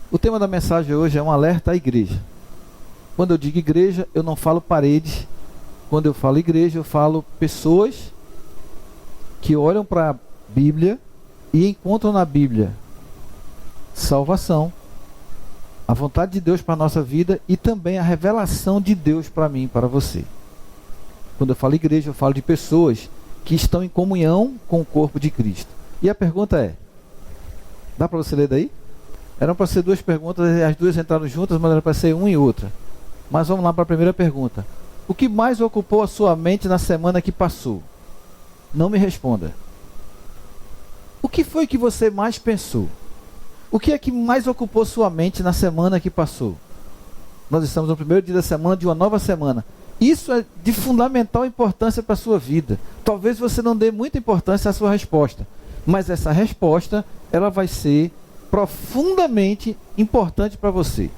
O tema da mensagem hoje é um alerta à igreja. Quando eu digo igreja, eu não falo paredes. Quando eu falo igreja, eu falo pessoas que olham para a Bíblia e encontram na Bíblia salvação, a vontade de Deus para a nossa vida e também a revelação de Deus para mim e para você. Quando eu falo igreja, eu falo de pessoas que estão em comunhão com o corpo de Cristo. E a pergunta é, dá para você ler daí? Eram para ser duas perguntas, as duas entraram juntas, mas era para ser uma e outra. Mas vamos lá para a primeira pergunta. O que mais ocupou a sua mente na semana que passou? Não me responda. O que foi que você mais pensou? O que é que mais ocupou sua mente na semana que passou? Nós estamos no primeiro dia da semana, de uma nova semana. Isso é de fundamental importância para a sua vida. Talvez você não dê muita importância à sua resposta, mas essa resposta, ela vai ser profundamente importante para você.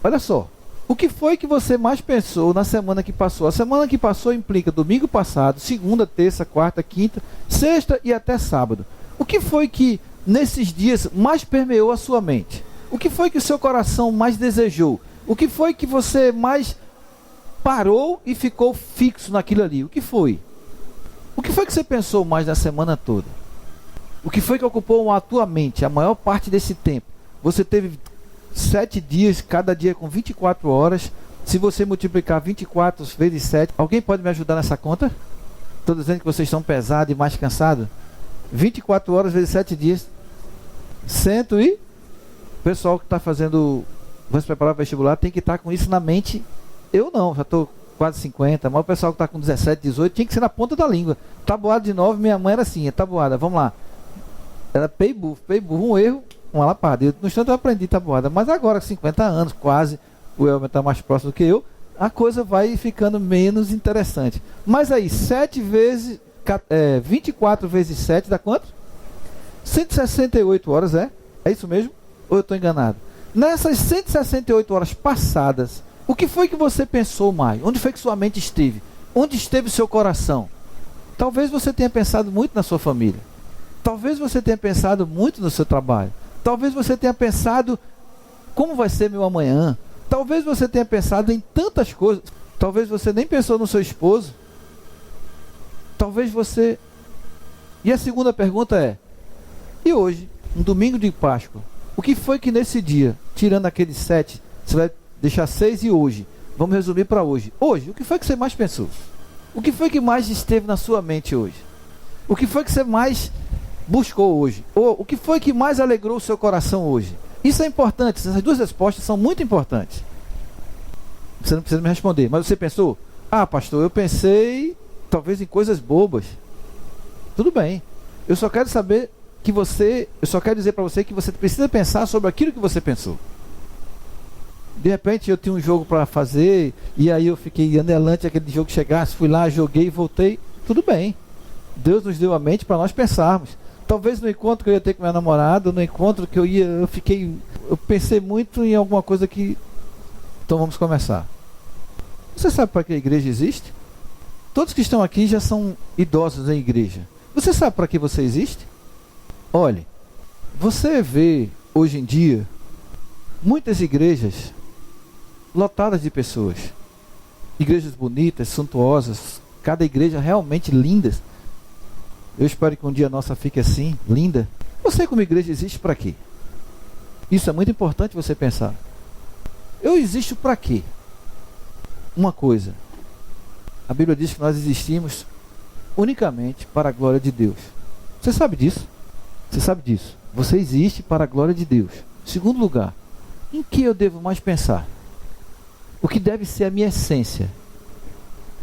Olha só, o que foi que você mais pensou na semana que passou? A semana que passou implica domingo passado, segunda, terça, quarta, quinta, sexta e até sábado. O que foi que nesses dias mais permeou a sua mente? O que foi que o seu coração mais desejou? O que foi que você mais parou e ficou fixo naquilo ali? O que foi? O que foi que você pensou mais na semana toda? O que foi que ocupou a tua mente a maior parte desse tempo? Você teve 7 dias, cada dia com 24 horas. Se você multiplicar 24 vezes 7, alguém pode me ajudar nessa conta? Estou dizendo que vocês estão pesados e mais cansados. 24 horas vezes 7 dias. 100 e... O pessoal que está fazendo, vai se preparar para o vestibular, tem que estar com isso na mente. Eu não, já estou quase 50, mas o pessoal que está com 17, 18, tinha que ser na ponta da língua. Tabuada de 9, minha mãe era assim, tabuada, vamos lá. Era peiburro, um erro, uma lapada. No instante eu aprendi tabuada, mas agora, 50 anos, quase, o Elmer está mais próximo do que eu, a coisa vai ficando menos interessante. Mas aí, 24 vezes 7 dá quanto? 168 horas, é? É isso mesmo? Ou eu estou enganado? Nessas 168 horas passadas, o que foi que você pensou mais? Onde foi que sua mente esteve? Onde esteve o seu coração? Talvez você tenha pensado muito na sua família. Talvez você tenha pensado muito no seu trabalho. Talvez você tenha pensado como vai ser meu amanhã. Talvez você tenha pensado em tantas coisas. Talvez você nem pensou no seu esposo. Talvez você... E a segunda pergunta é, e hoje, um domingo de Páscoa, o que foi que nesse dia, tirando aqueles 7, você vai deixar 6 e hoje, vamos resumir para hoje. Hoje, o que foi que você mais pensou? O que foi que mais esteve na sua mente hoje? O que foi que você mais buscou hoje? Ou o que foi que mais alegrou o seu coração hoje? Isso é importante, essas duas respostas são muito importantes. Você não precisa me responder, mas você pensou? Ah, pastor, eu pensei talvez em coisas bobas. Tudo bem, eu só quero saber que você, eu só quero dizer para você que você precisa pensar sobre aquilo que você pensou. De repente eu tinha um jogo para fazer e aí eu fiquei anelante aquele jogo chegasse, fui lá, joguei e voltei. Tudo bem, Deus nos deu a mente para nós pensarmos. Talvez no encontro que eu ia ter com meu namorado, no encontro que eu pensei muito em alguma coisa que... Então vamos começar. Você sabe para que a igreja existe? Todos que estão aqui já são idosos em igreja. Você sabe para que você existe? Olhe, você vê hoje em dia muitas igrejas lotadas de pessoas. Igrejas bonitas, suntuosas, cada igreja realmente lindas. Eu espero que um dia a nossa fique assim, linda. Você como igreja existe para quê? Isso é muito importante você pensar. Eu existo para quê? Uma coisa. A Bíblia diz que nós existimos unicamente para a glória de Deus. Você sabe disso? Você sabe disso? Você existe para a glória de Deus. Segundo lugar, em que eu devo mais pensar? O que deve ser a minha essência?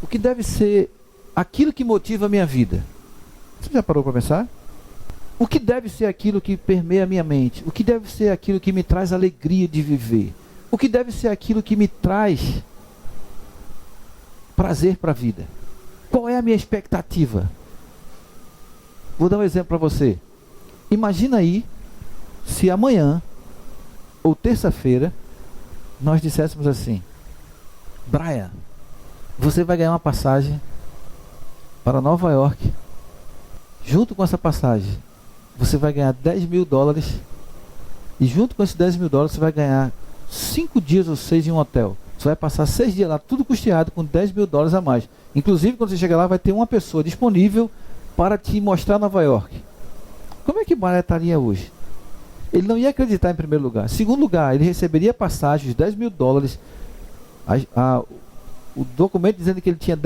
O que deve ser aquilo que motiva a minha vida? Você já parou para pensar? O que deve ser aquilo que permeia a minha mente? O que deve ser aquilo que me traz alegria de viver? O que deve ser aquilo que me traz prazer para a vida? Qual é a minha expectativa? Vou dar um exemplo para você. Imagina aí se amanhã ou terça-feira nós disséssemos assim: Brian, você vai ganhar uma passagem para Nova York. Junto com essa passagem, você vai ganhar $10.000 E junto com esses 10 mil dólares você vai ganhar 5 dias ou 6 em um hotel. Você vai passar 6 dias lá, tudo custeado, com 10 mil dólares a mais. Inclusive, quando você chegar lá, vai ter uma pessoa disponível para te mostrar Nova York. Como é que Baré estaria hoje? Ele não ia acreditar em primeiro lugar. Em segundo lugar, ele receberia passagem, os 10 mil dólares, o documento dizendo que ele tinha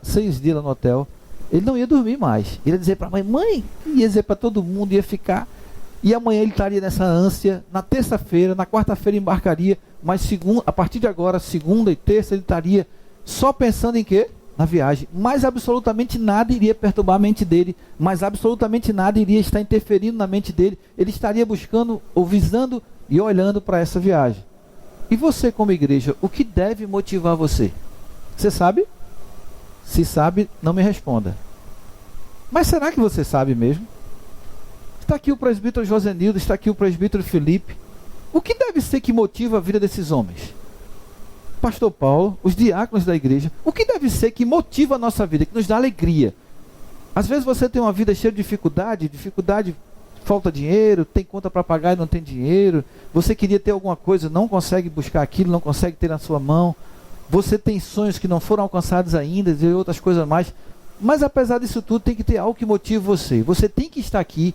6 dias lá no hotel. Ele não ia dormir mais. Ele ia dizer para a mãe, ia dizer para todo mundo, ia ficar. E amanhã ele estaria nessa ânsia. Na terça-feira, na quarta-feira embarcaria. Mas a partir de agora, segunda e terça, ele estaria só pensando em quê? Na viagem. Mas absolutamente nada iria perturbar a mente dele. Mas absolutamente nada iria estar interferindo na mente dele. Ele estaria buscando, ou visando e olhando para essa viagem. E você, como igreja, o que deve motivar você? Você sabe? Se sabe, não me responda. Mas será que você sabe mesmo? Está aqui o presbítero Josenildo, está aqui o presbítero Felipe. O que deve ser que motiva a vida desses homens? Pastor Paulo, os diáconos da igreja. O que deve ser que motiva a nossa vida, que nos dá alegria? Às vezes você tem uma vida cheia de dificuldade, falta dinheiro, tem conta para pagar e não tem dinheiro. Você queria ter alguma coisa, não consegue buscar aquilo, não consegue ter na sua mão. Você tem sonhos que não foram alcançados ainda e outras coisas mais. Mas apesar disso tudo, tem que ter algo que motive você. Você tem que estar aqui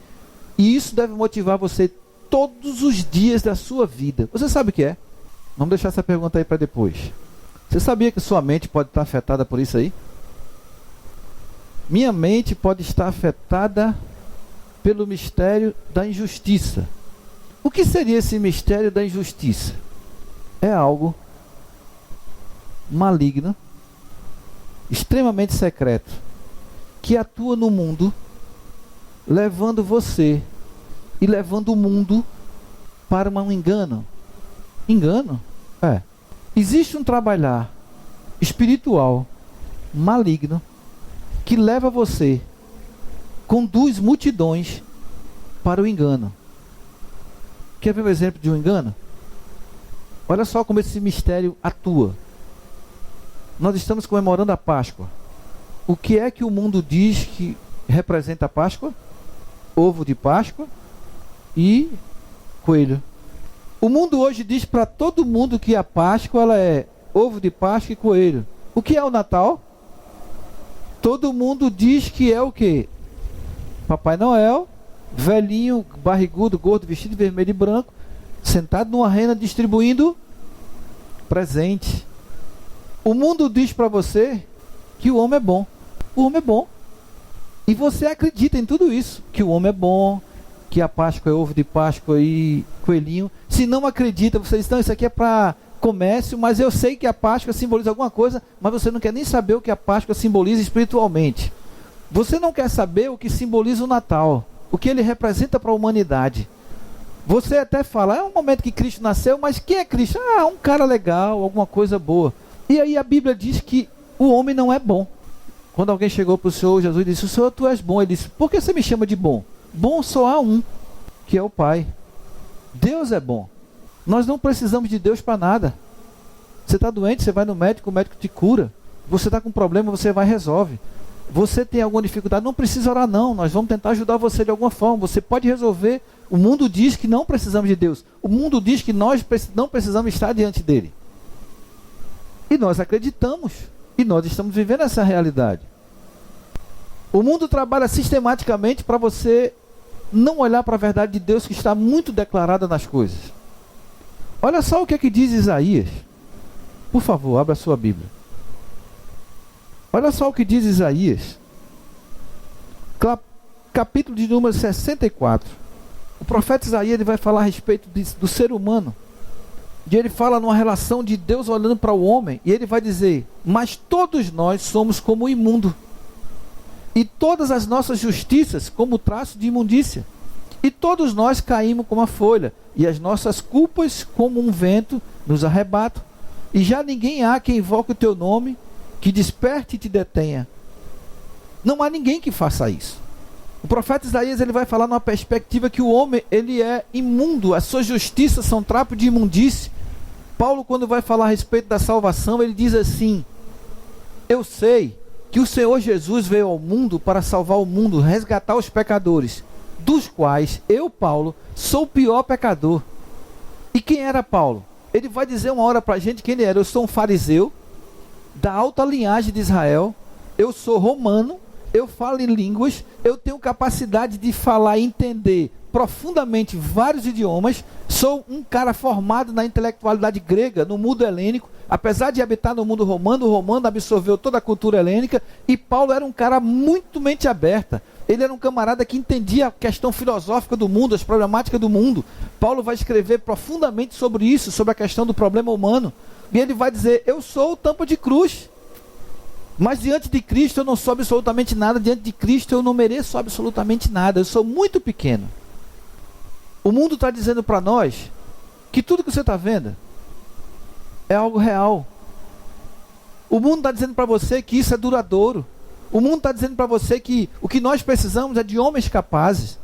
e isso deve motivar você todos os dias da sua vida. Você sabe o que é? Vamos deixar essa pergunta aí para depois. Você sabia que sua mente pode estar afetada por isso aí? Minha mente pode estar afetada pelo mistério da injustiça. O que seria esse mistério da injustiça? É algo maligno, extremamente secreto, que atua no mundo, levando você e levando o mundo para um engano. Engano? É. Existe um trabalhar espiritual maligno que leva você, conduz multidões para o engano. Quer ver um exemplo de um engano? Olha só como esse mistério atua. Nós estamos comemorando a Páscoa. O que é que o mundo diz que representa a Páscoa? Ovo de Páscoa e coelho. O mundo hoje diz para todo mundo que a Páscoa ela é ovo de Páscoa e coelho. O que é o Natal? Todo mundo diz que é o quê? Papai Noel, velhinho, barrigudo, gordo, vestido de vermelho e branco, sentado numa rena distribuindo presente. O mundo diz para você que o homem é bom. O homem é bom. E você acredita em tudo isso. Que o homem é bom, que a Páscoa é ovo de Páscoa e coelhinho. Se não acredita, você diz, não, isso aqui é para comércio, mas eu sei que a Páscoa simboliza alguma coisa, mas você não quer nem saber o que a Páscoa simboliza espiritualmente. Você não quer saber o que simboliza o Natal, o que ele representa para a humanidade. Você até fala, é um momento que Cristo nasceu, mas quem é Cristo? Ah, um cara legal, alguma coisa boa. E aí a Bíblia diz que o homem não é bom. Quando alguém chegou para o Senhor Jesus e disse, o Senhor, tu és bom. Ele disse, por que você me chama de bom? Bom só há um, que é o Pai. Deus é bom. Nós não precisamos de Deus para nada. Você está doente, você vai no médico, o médico te cura. Você está com um problema, você vai e resolve. Você tem alguma dificuldade, não precisa orar não. Nós vamos tentar ajudar você de alguma forma. Você pode resolver. O mundo diz que não precisamos de Deus. O mundo diz que nós não precisamos estar diante dele. E nós acreditamos. E nós estamos vivendo essa realidade. O mundo trabalha sistematicamente para você não olhar para a verdade de Deus que está muito declarada nas coisas. Olha só o que é que diz Isaías. Por favor, abra a sua Bíblia. Olha só o que diz Isaías. Capítulo de número 64. O profeta Isaías ele vai falar a respeito do ser humano. E ele fala numa relação de Deus olhando para o homem. E ele vai dizer, mas todos nós somos como o imundo. E todas as nossas justiças como traço de imundícia. E todos nós caímos como a folha. E as nossas culpas como um vento nos arrebatam. E já ninguém há que invoque o teu nome, que desperte e te detenha. Não há ninguém que faça isso. O profeta Isaías ele vai falar numa perspectiva que o homem ele é imundo, as suas justiças são trapo de imundície. Paulo, quando vai falar a respeito da salvação, ele diz assim, eu sei que o Senhor Jesus veio ao mundo para salvar o mundo, resgatar os pecadores, dos quais eu, Paulo, sou o pior pecador. Quem era Paulo? Ele vai dizer uma hora para a gente quem ele era. Eu sou um fariseu da alta linhagem de Israel, eu sou romano, eu falo em línguas, eu tenho capacidade de falar e entender profundamente vários idiomas, sou um cara formado na intelectualidade grega, no mundo helênico, apesar de habitar no mundo romano, o romano absorveu toda a cultura helênica, e Paulo era um cara muito mente aberta. Ele era um camarada que entendia a questão filosófica do mundo, as problemáticas do mundo. Paulo vai escrever profundamente sobre isso, sobre a questão do problema humano. E ele vai dizer, eu sou tampa de cruz. Mas diante de Cristo eu não sou absolutamente nada. Diante de Cristo eu não mereço absolutamente nada. Eu sou muito pequeno. O mundo está dizendo para nós que tudo que você está vendo é algo real. O mundo está dizendo para você que isso é duradouro. O mundo está dizendo para você que o que nós precisamos é de homens capazes.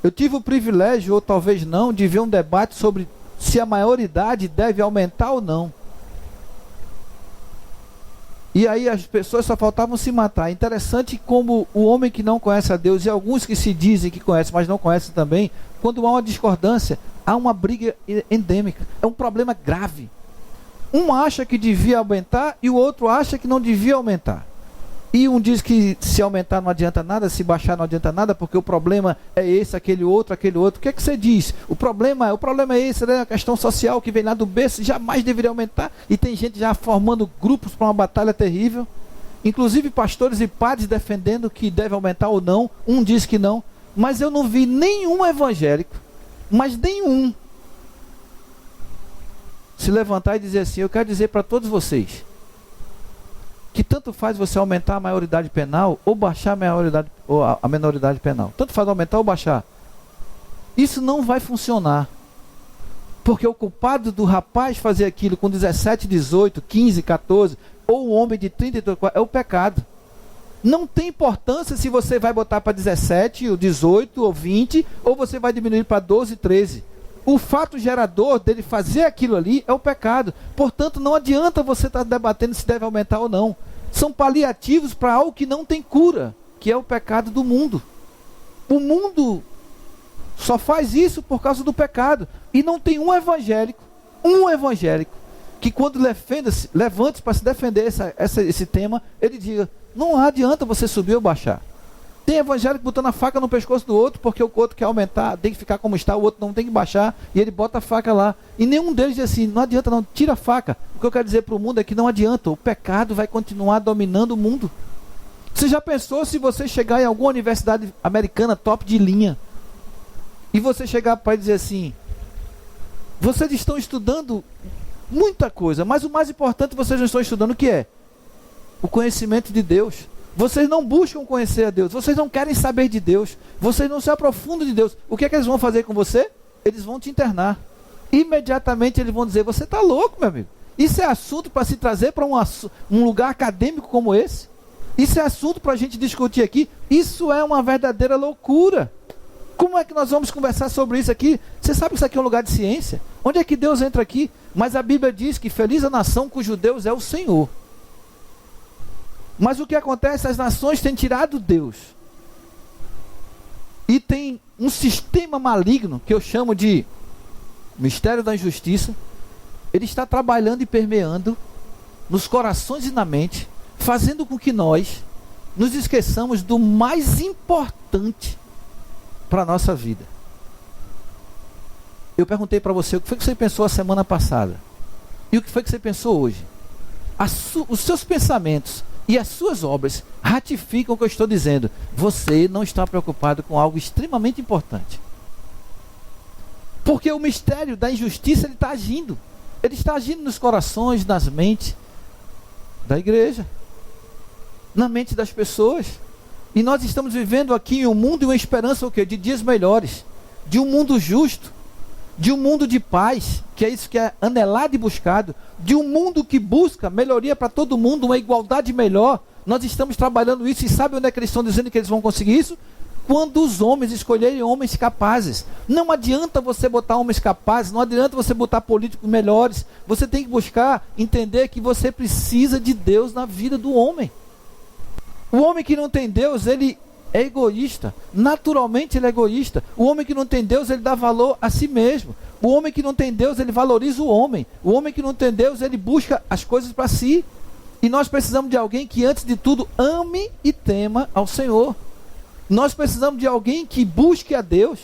Eu tive o privilégio, ou talvez não, de ver um debate sobre se a maioridade deve aumentar ou não. E aí as pessoas só faltavam se matar. Interessante como o homem que não conhece a Deus, e alguns que se dizem que conhecem, mas não conhecem também, quando há uma discordância, há uma briga endêmica. É um problema grave. Um acha que devia aumentar e o outro acha que não devia aumentar. E um diz que se aumentar não adianta nada, se baixar não adianta nada, porque o problema é esse, aquele outro. O que é que você diz? O problema é esse, né? A questão social que vem lá do berço, jamais deveria aumentar. E tem gente já formando grupos para uma batalha terrível. Inclusive pastores e padres defendendo que deve aumentar ou não. Um diz que não. Mas eu não vi nenhum evangélico, mas nenhum, se levantar e dizer assim, eu quero dizer para todos vocês que tanto faz você aumentar a maioridade penal ou baixar a menoridade penal. Tanto faz aumentar ou baixar. Isso não vai funcionar. Porque o culpado do rapaz fazer aquilo com 17, 18, 15, 14, ou o homem de 30, 34, é o pecado. Não tem importância se você vai botar para 17, ou 18, ou 20, ou você vai diminuir para 12, 13. O fato gerador dele fazer aquilo ali é o pecado. Portanto, não adianta você estar debatendo se deve aumentar ou não. São paliativos para algo que não tem cura, que é o pecado do mundo. O mundo só faz isso por causa do pecado. E não tem um evangélico, que quando levante para se defender esse tema, ele diga, não adianta você subir ou baixar. Tem evangélico botando a faca no pescoço do outro, porque o outro quer aumentar, tem que ficar como está, o outro não tem que baixar, e ele bota a faca lá. E nenhum deles diz assim, não adianta não, tira a faca. O que eu quero dizer para o mundo é que não adianta, o pecado vai continuar dominando o mundo. Você já pensou se você chegar em alguma universidade americana top de linha, e você chegar para dizer assim, vocês estão estudando muita coisa, mas o mais importante vocês não estão estudando o que é? O conhecimento de Deus. Vocês não buscam conhecer a Deus, vocês não querem saber de Deus, vocês não se aprofundam de Deus. O que é que eles vão fazer com você? Eles vão te internar. Imediatamente eles vão dizer, você está louco, meu amigo. Isso é assunto para se trazer para um lugar acadêmico como esse? Isso é assunto para a gente discutir aqui? Isso é uma verdadeira loucura. Como é que nós vamos conversar sobre isso aqui? Você sabe que isso aqui é um lugar de ciência? Onde é que Deus entra aqui? Mas a Bíblia diz que feliz a nação cujo Deus é o Senhor. Mas o que acontece? As nações têm tirado Deus. E tem um sistema maligno, que eu chamo de mistério da injustiça. Ele está trabalhando e permeando nos corações e na mente, fazendo com que nós nos esqueçamos do mais importante para a nossa vida. Eu perguntei para você, o que foi que você pensou a semana passada? E o que foi que você pensou hoje? Os seus pensamentos e as suas obras ratificam o que eu estou dizendo. Você não está preocupado com algo extremamente importante. Porque o mistério da injustiça, ele está agindo. Ele está agindo nos corações, nas mentes da igreja, na mente das pessoas. E nós estamos vivendo aqui em um mundo e uma esperança o quê? De dias melhores, de um mundo justo, de um mundo de paz, que é isso que é anelado e buscado, de um mundo que busca melhoria para todo mundo, uma igualdade melhor. Nós estamos trabalhando isso, e sabe onde é que eles estão dizendo que eles vão conseguir isso? Quando os homens escolherem homens capazes. Não adianta você botar homens capazes, não adianta você botar políticos melhores. Você tem que buscar entender que você precisa de Deus na vida do homem. O homem que não tem Deus, ele é egoísta. Naturalmente ele é egoísta. O homem que não tem Deus, ele dá valor a si mesmo. O homem que não tem Deus, ele valoriza o homem. O homem que não tem Deus, ele busca as coisas para si. E nós precisamos de alguém que, antes de tudo, ame e tema ao Senhor. Nós precisamos de alguém que busque a Deus.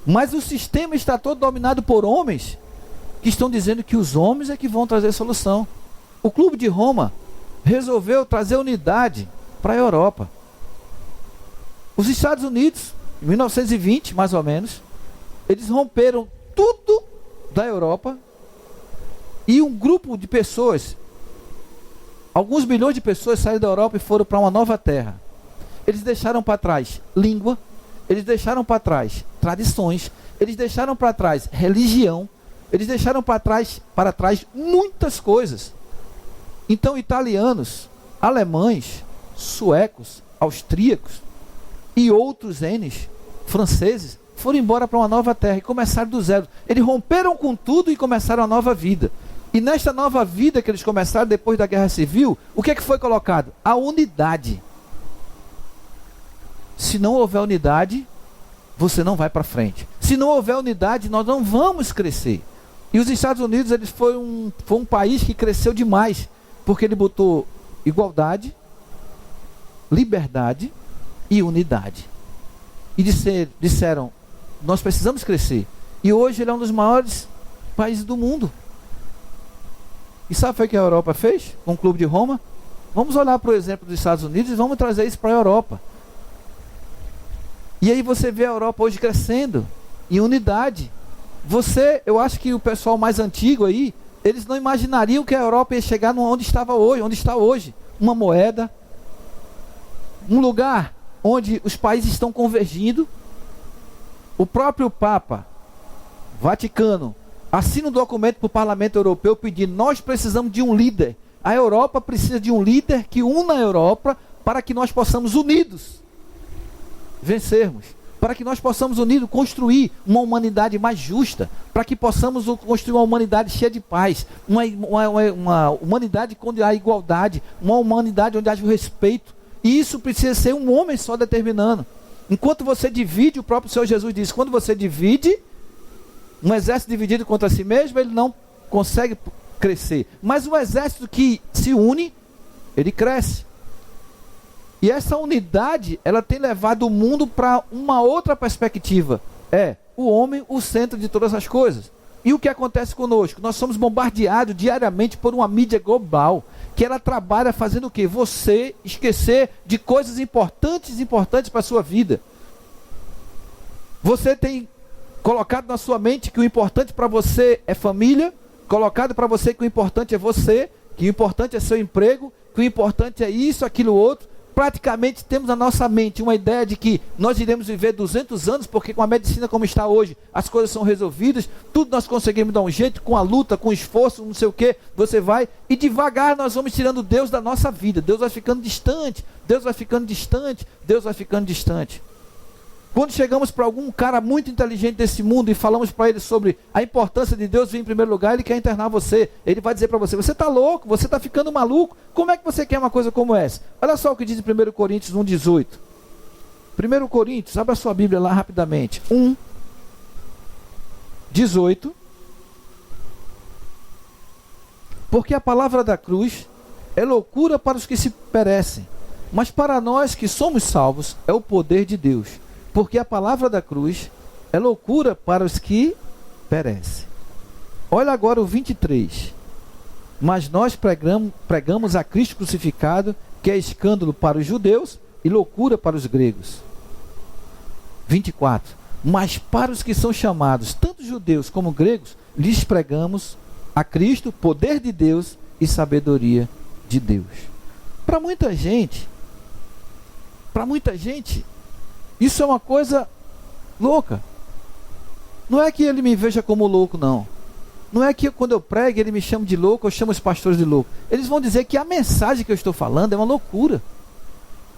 Mas o sistema está todo dominado por homens que estão dizendo que os homens é que vão trazer solução. O Clube de Roma resolveu trazer unidade para a Europa. Os Estados Unidos, em 1920, mais ou menos, eles romperam tudo da Europa e um grupo de pessoas, alguns milhões de pessoas saíram da Europa e foram para uma nova terra. Eles deixaram para trás língua, eles deixaram para trás tradições, eles deixaram para trás religião, eles deixaram para trás muitas coisas. Então, italianos, alemães, suecos, austríacos e outros N's, franceses, foram embora para uma nova terra e começaram do zero. Eles romperam com tudo e começaram uma nova vida. E nesta nova vida que eles começaram depois da Guerra Civil, o que é que foi colocado? A unidade. Se não houver unidade, você não vai para frente. Se não houver unidade, nós não vamos crescer. E os Estados Unidos, eles foi um país que cresceu demais, porque ele botou igualdade, liberdade e unidade. E disseram, nós precisamos crescer. E hoje ele é um dos maiores países do mundo. E sabe o que a Europa fez com o Clube de Roma? Vamos olhar para o exemplo dos Estados Unidos e vamos trazer isso para a Europa. E aí você vê a Europa hoje crescendo em unidade. Eu acho que o pessoal mais antigo aí, eles não imaginariam que a Europa ia chegar onde estava hoje, onde está hoje. Uma moeda, um lugar onde os países estão convergindo. O próprio Papa Vaticano assina um documento para o Parlamento Europeu pedindo, nós precisamos de um líder. A Europa precisa de um líder que una a Europa para que nós possamos unidos vencermos. Para que nós possamos unidos construir uma humanidade mais justa. Para que possamos construir uma humanidade cheia de paz. Uma humanidade onde há igualdade. Uma humanidade onde haja o respeito. E isso precisa ser um homem só determinando. Enquanto você divide, o próprio Senhor Jesus disse, quando você divide, um exército dividido contra si mesmo, ele não consegue crescer. Mas um exército que se une, ele cresce. E essa unidade, ela tem levado o mundo para uma outra perspectiva. É o homem o centro de todas as coisas. E o que acontece conosco? Nós somos bombardeados diariamente por uma mídia global, que ela trabalha fazendo o quê? Você esquecer de coisas importantes para a sua vida. Você tem colocado na sua mente que o importante para você é família, colocado para você que o importante é você, que o importante é seu emprego, que o importante é isso, aquilo, outro. Praticamente temos na nossa mente uma ideia de que nós iremos viver 200 anos, porque com a medicina como está hoje, as coisas são resolvidas, tudo nós conseguimos dar um jeito, com a luta, com o esforço, não sei o que, você vai, e devagar nós vamos tirando Deus da nossa vida. Deus vai ficando distante, Deus vai ficando distante, Deus vai ficando distante. Quando chegamos para algum cara muito inteligente desse mundo e falamos para ele sobre a importância de Deus vir em primeiro lugar, ele quer internar você. Ele vai dizer para você, você está louco, você está ficando maluco, como é que você quer uma coisa como essa? Olha só o que diz em 1 Coríntios 1,18. 1 Coríntios, abra sua Bíblia lá rapidamente. 1,18. Porque a palavra da cruz é loucura para os que se perecem, mas para nós que somos salvos é o poder de Deus. Porque a palavra da cruz é loucura para os que perecem. Olha agora o 23. Mas nós pregamos a Cristo crucificado, que é escândalo para os judeus e loucura para os gregos. 24. Mas para os que são chamados, tanto judeus como gregos, lhes pregamos a Cristo, poder de Deus e sabedoria de Deus. Para muita gente, isso é uma coisa louca. Não é que ele me veja como louco, não. Não é que quando eu prego ele me chame de louco, eu chamo os pastores de louco. Eles vão dizer que a mensagem que eu estou falando é uma loucura.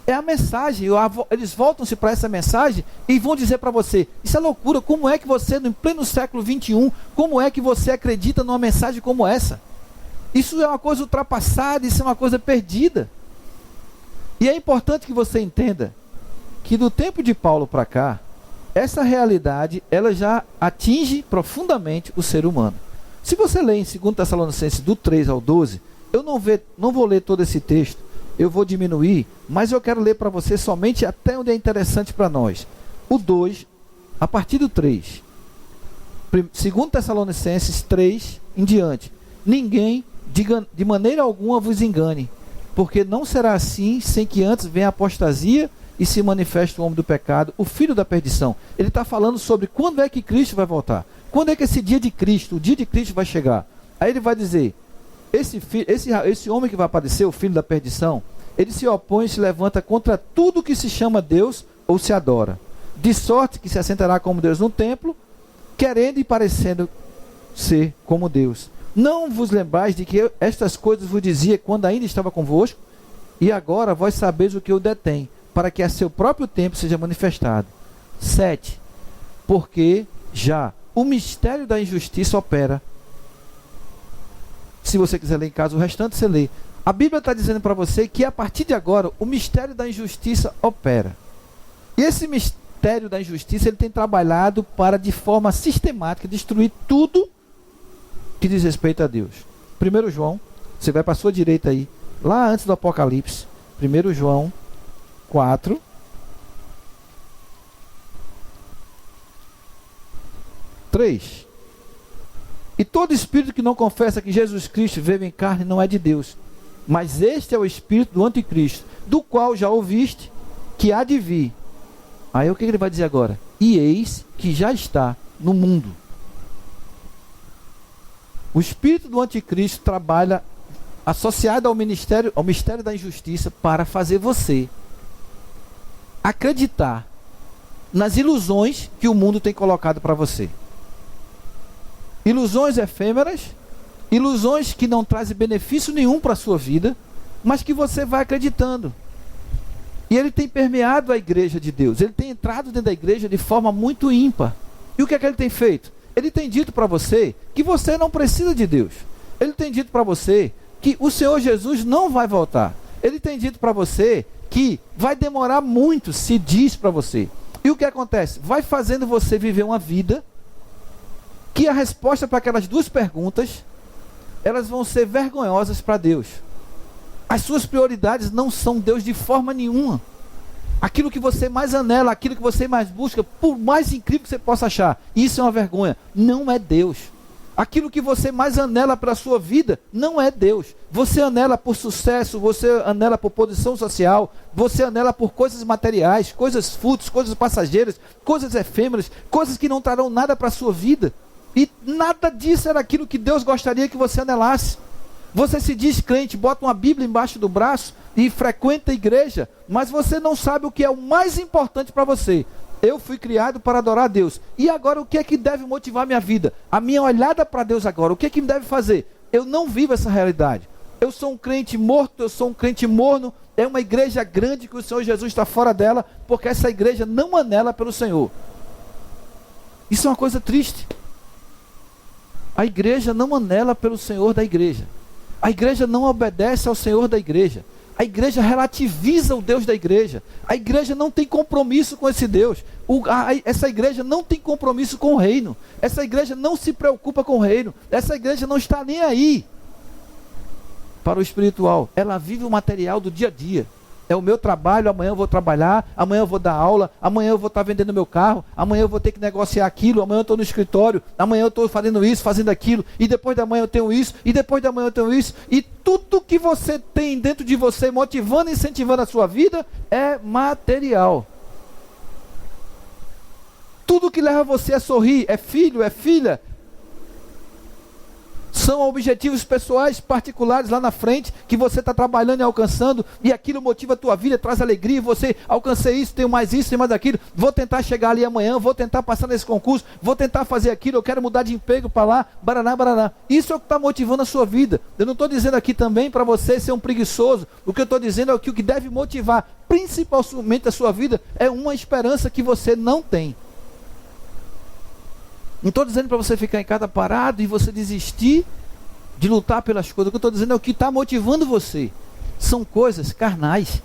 É a mensagem. Eles voltam-se para essa mensagem e vão dizer para você, isso é loucura. Como é que você, no pleno século 21, como é que você acredita numa mensagem como essa? Isso é uma coisa ultrapassada, isso é uma coisa perdida. E é importante que você entenda que do tempo de Paulo para cá, essa realidade ela já atinge profundamente o ser humano. Se você ler em 2 Tessalonicenses do 3 ao 12, eu não vou ler todo esse texto, eu vou diminuir, mas eu quero ler para você somente até onde é interessante para nós. O 2, a partir do 3. 2 Tessalonicenses 3 em diante. Ninguém, de maneira alguma, vos engane, porque não será assim sem que antes venha a apostasia e se manifesta o homem do pecado, o filho da perdição. Ele está falando sobre quando é que Cristo vai voltar. Quando é que esse dia de Cristo, o dia de Cristo vai chegar. Aí ele vai dizer, esse homem que vai aparecer, o filho da perdição, ele se opõe e se levanta contra tudo que se chama Deus ou se adora. De sorte que se assentará como Deus no templo, querendo e parecendo ser como Deus. Não vos lembrais de que estas coisas vos dizia quando ainda estava convosco? E agora vós sabeis o que eu detém, para que a seu próprio tempo seja manifestado. 7. Porque já o mistério da injustiça opera. Se você quiser ler em casa o restante, você lê. A Bíblia está dizendo para você que a partir de agora o mistério da injustiça opera. E esse mistério da injustiça ele tem trabalhado para de forma sistemática destruir tudo que diz respeito a Deus. 1 João, você vai para a sua direita aí, lá antes do Apocalipse. 1 João 4. E todo espírito que não confessa que Jesus Cristo veio em carne não é de Deus, mas este é o espírito do anticristo, do qual já ouviste que há de vir. Aí o que ele vai dizer agora? E eis que já está no mundo. O espírito do anticristo trabalha associado ao mistério da injustiça para fazer você acreditar nas ilusões que o mundo tem colocado para você. Ilusões efêmeras, ilusões que não trazem benefício nenhum para a sua vida, mas que você vai acreditando. E ele tem permeado a igreja de Deus, ele tem entrado dentro da igreja de forma muito ímpar. E o que é que ele tem feito? Ele tem dito para você que você não precisa de Deus. Ele tem dito para você que o Senhor Jesus não vai voltar. Ele tem dito para você que vai demorar muito, se diz para você. E o que acontece? Vai fazendo você viver uma vida que a resposta para aquelas duas perguntas, elas vão ser vergonhosas para Deus. As suas prioridades não são Deus de forma nenhuma. Aquilo que você mais anela, aquilo que você mais busca, por mais incrível que você possa achar, isso é uma vergonha, não é Deus. Aquilo que você mais anela para a sua vida, não é Deus. Você anela por sucesso, você anela por posição social, você anela por coisas materiais, coisas fúteis, coisas passageiras, coisas efêmeras, coisas que não trarão nada para a sua vida. E nada disso era aquilo que Deus gostaria que você anelasse. Você se diz crente, bota uma Bíblia embaixo do braço e frequenta a igreja, mas você não sabe o que é o mais importante para você. Eu fui criado para adorar a Deus. E agora o que é que deve motivar minha vida? A minha olhada para Deus agora, o que é que me deve fazer? Eu não vivo essa realidade. Eu sou um crente morto, eu sou um crente morno. É uma igreja grande que o Senhor Jesus está fora dela, porque essa igreja não anela pelo Senhor. Isso é uma coisa triste. A igreja não anela pelo Senhor da igreja. A igreja não obedece ao Senhor da igreja. A igreja relativiza o Deus da igreja. A igreja não tem compromisso com esse Deus. Essa igreja não tem compromisso com o reino. Essa igreja não se preocupa com o reino. Essa igreja não está nem aí para o espiritual. Ela vive o material do dia a dia. É o meu trabalho, amanhã eu vou trabalhar, amanhã eu vou dar aula, amanhã eu vou estar vendendo meu carro, amanhã eu vou ter que negociar aquilo, amanhã eu estou no escritório, amanhã eu estou fazendo isso, fazendo aquilo, e depois da manhã eu tenho isso, e depois da manhã eu tenho isso, e tudo que você tem dentro de você, motivando e incentivando a sua vida, é material. Tudo que leva você a sorrir, é filho, é filha, são objetivos pessoais, particulares lá na frente, que você está trabalhando e alcançando, e aquilo motiva a tua vida, traz alegria, você alcancei isso, tenho mais isso, tenho mais aquilo, vou tentar chegar ali amanhã, vou tentar passar nesse concurso, vou tentar fazer aquilo, eu quero mudar de emprego para lá, baraná, baraná. Isso é o que está motivando a sua vida. Eu não estou dizendo aqui também para você ser um preguiçoso, o que eu estou dizendo é que o que deve motivar, principalmente a sua vida, é uma esperança que você não tem. Não estou dizendo para você ficar em casa parado e você desistir de lutar pelas coisas. O que eu estou dizendo é o que está motivando você. São coisas carnais.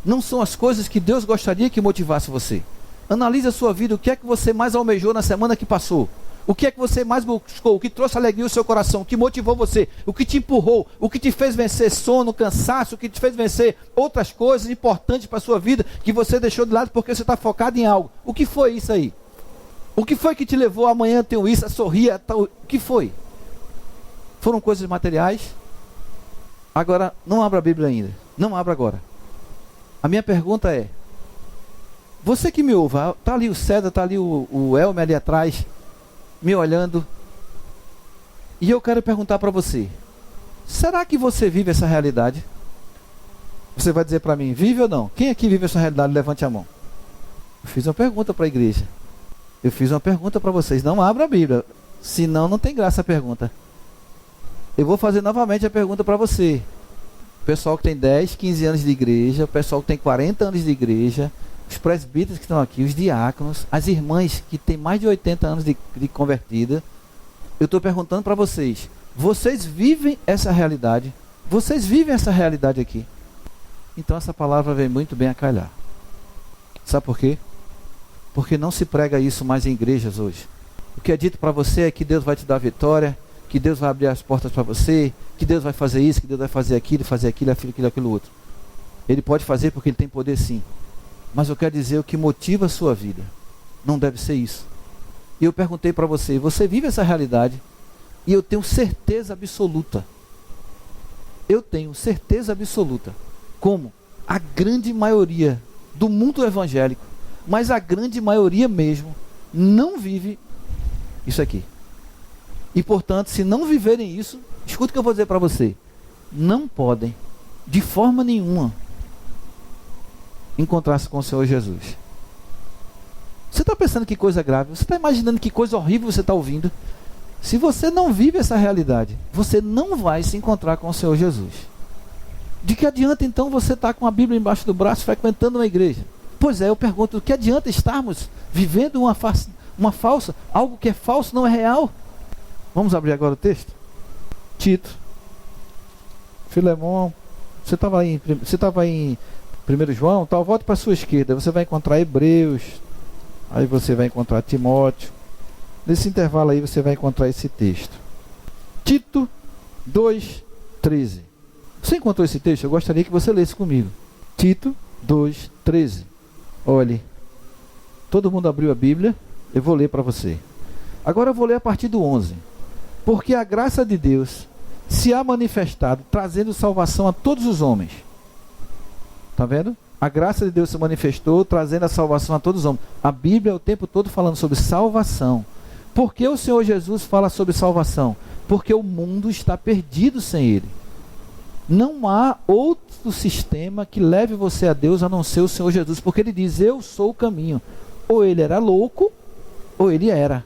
não são as coisas que Deus gostaria que motivasse você. Analise a sua vida, o que é que você mais almejou na semana que passou? O que é que você mais buscou? O que trouxe alegria ao seu coração? O que motivou você? O que te empurrou? O que te fez vencer sono, cansaço? O que te fez vencer outras coisas importantes para a sua vida que você deixou de lado porque você está focado em algo? O que foi isso aí? O que foi que te levou amanhã a ter isso, a sorrir? O que foi? Foram coisas materiais? Agora, não abra a Bíblia ainda. Não abra agora. A minha pergunta é, você que me ouve, está ali o César, está ali o Elmer ali atrás, me olhando, e eu quero perguntar para você, será que você vive essa realidade? Você vai dizer para mim, vive ou não? Quem aqui vive essa realidade? Levante a mão. Eu fiz uma pergunta para a igreja. Eu fiz uma pergunta para vocês. Não abra a Bíblia, senão não tem graça a pergunta. Eu vou fazer novamente a pergunta para você. O pessoal que tem 10, 15 anos de igreja, o pessoal que tem 40 anos de igreja, os presbíteros que estão aqui, os diáconos, as irmãs que têm mais de 80 anos de convertida. Eu estou perguntando para vocês, vocês vivem essa realidade? Vocês vivem essa realidade aqui? Então essa palavra vem muito bem a calhar. Sabe por quê? Porque não se prega isso mais em igrejas hoje. O que é dito para você é que Deus vai te dar vitória, que Deus vai abrir as portas para você, que Deus vai fazer isso, que Deus vai fazer aquilo, aquilo outro. Ele pode fazer porque Ele tem poder, sim. Mas eu quero dizer, o que motiva a sua vida não deve ser isso. E eu perguntei para você, você vive essa realidade? E eu tenho certeza absoluta. Eu tenho certeza absoluta. Como a grande maioria do mundo evangélico, mas a grande maioria mesmo, não vive isso aqui. E portanto, se não viverem isso, escuta o que eu vou dizer para você. Não podem, de forma nenhuma, encontrar-se com o Senhor Jesus. Você está pensando que coisa grave? Você está imaginando que coisa horrível você está ouvindo? Se você não vive essa realidade, você não vai se encontrar com o Senhor Jesus. De que adianta então você estar com a Bíblia embaixo do braço, frequentando uma igreja? Pois é, eu pergunto, do que adianta estarmos vivendo uma falsa, algo que é falso, não é real? Vamos abrir agora o texto? Tito, Filemão, você estava em 1 João, tal, volte para a sua esquerda, você vai encontrar Hebreus, aí você vai encontrar Timóteo, nesse intervalo aí você vai encontrar esse texto. Tito 2:13. Você encontrou esse texto? Eu gostaria que você lesse comigo. Tito 2:13. Olhe, todo mundo abriu a Bíblia, eu vou ler para você. Agora eu vou ler a partir do 11. Porque a graça de Deus se há manifestado, trazendo salvação a todos os homens. Está vendo? A graça de Deus se manifestou, trazendo a salvação a todos os homens. A Bíblia é o tempo todo falando sobre salvação. Por que o Senhor Jesus fala sobre salvação? Porque o mundo está perdido sem Ele. Não há outro sistema que leve você a Deus a não ser o Senhor Jesus. Porque Ele diz, eu sou o caminho. Ou Ele era louco, ou Ele era.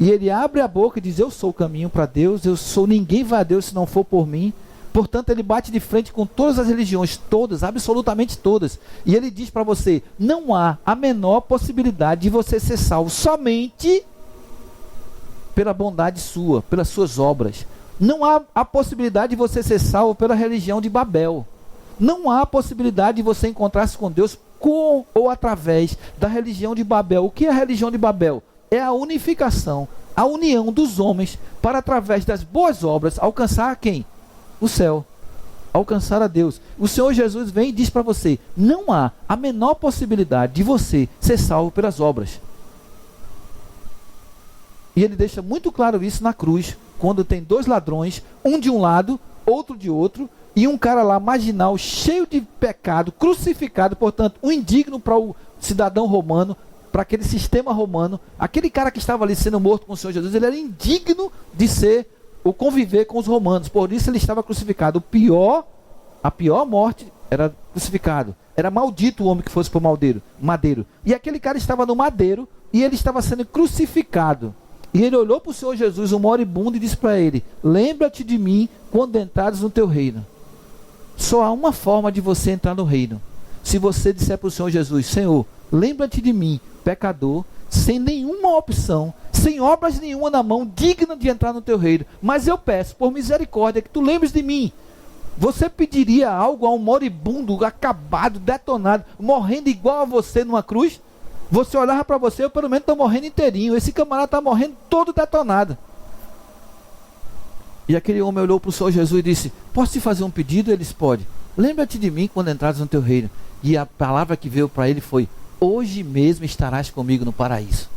E Ele abre a boca e diz, eu sou o caminho para Deus, ninguém vai a Deus se não for por mim. Portanto, Ele bate de frente com todas as religiões, todas, absolutamente todas. E Ele diz para você, não há a menor possibilidade de você ser salvo somente pela bondade sua, pelas suas obras. Não há a possibilidade de você ser salvo pela religião de Babel. Não há a possibilidade de você encontrar-se com Deus com ou através da religião de Babel. O que é a religião de Babel? É a unificação, a união dos homens para, através das boas obras, alcançar a quem? O céu, alcançar a Deus. O Senhor Jesus vem e diz para você, não há a menor possibilidade de você ser salvo pelas obras. E Ele deixa muito claro isso na cruz, quando tem dois ladrões, um de um lado, outro de outro, e um cara lá marginal, cheio de pecado, crucificado, portanto, um indigno para o cidadão romano, para aquele sistema romano. Aquele cara que estava ali sendo morto com o Senhor Jesus, ele era indigno de ser ou conviver com os romanos, por isso ele estava crucificado. A pior morte era crucificado. Era maldito o homem que fosse para o madeiro. E aquele cara estava no madeiro e ele estava sendo crucificado. E ele olhou para o Senhor Jesus, um moribundo, e disse para ele, lembra-te de mim quando entrares no teu reino. Só há uma forma de você entrar no reino. Se você disser para o Senhor Jesus, Senhor, lembra-te de mim, pecador, sem nenhuma opção, sem obras nenhuma na mão, digna de entrar no teu reino. Mas eu peço, por misericórdia, que tu lembres de mim. Você pediria algo a um moribundo, acabado, detonado, morrendo igual a você numa cruz? Você olhava para você, eu pelo menos estou morrendo inteirinho. Esse camarada está morrendo todo detonado. E aquele homem olhou para o Senhor Jesus e disse: posso te fazer um pedido? Eles podem. Lembra-te de mim quando entrares no teu reino. E a palavra que veio para ele foi: hoje mesmo estarás comigo no paraíso.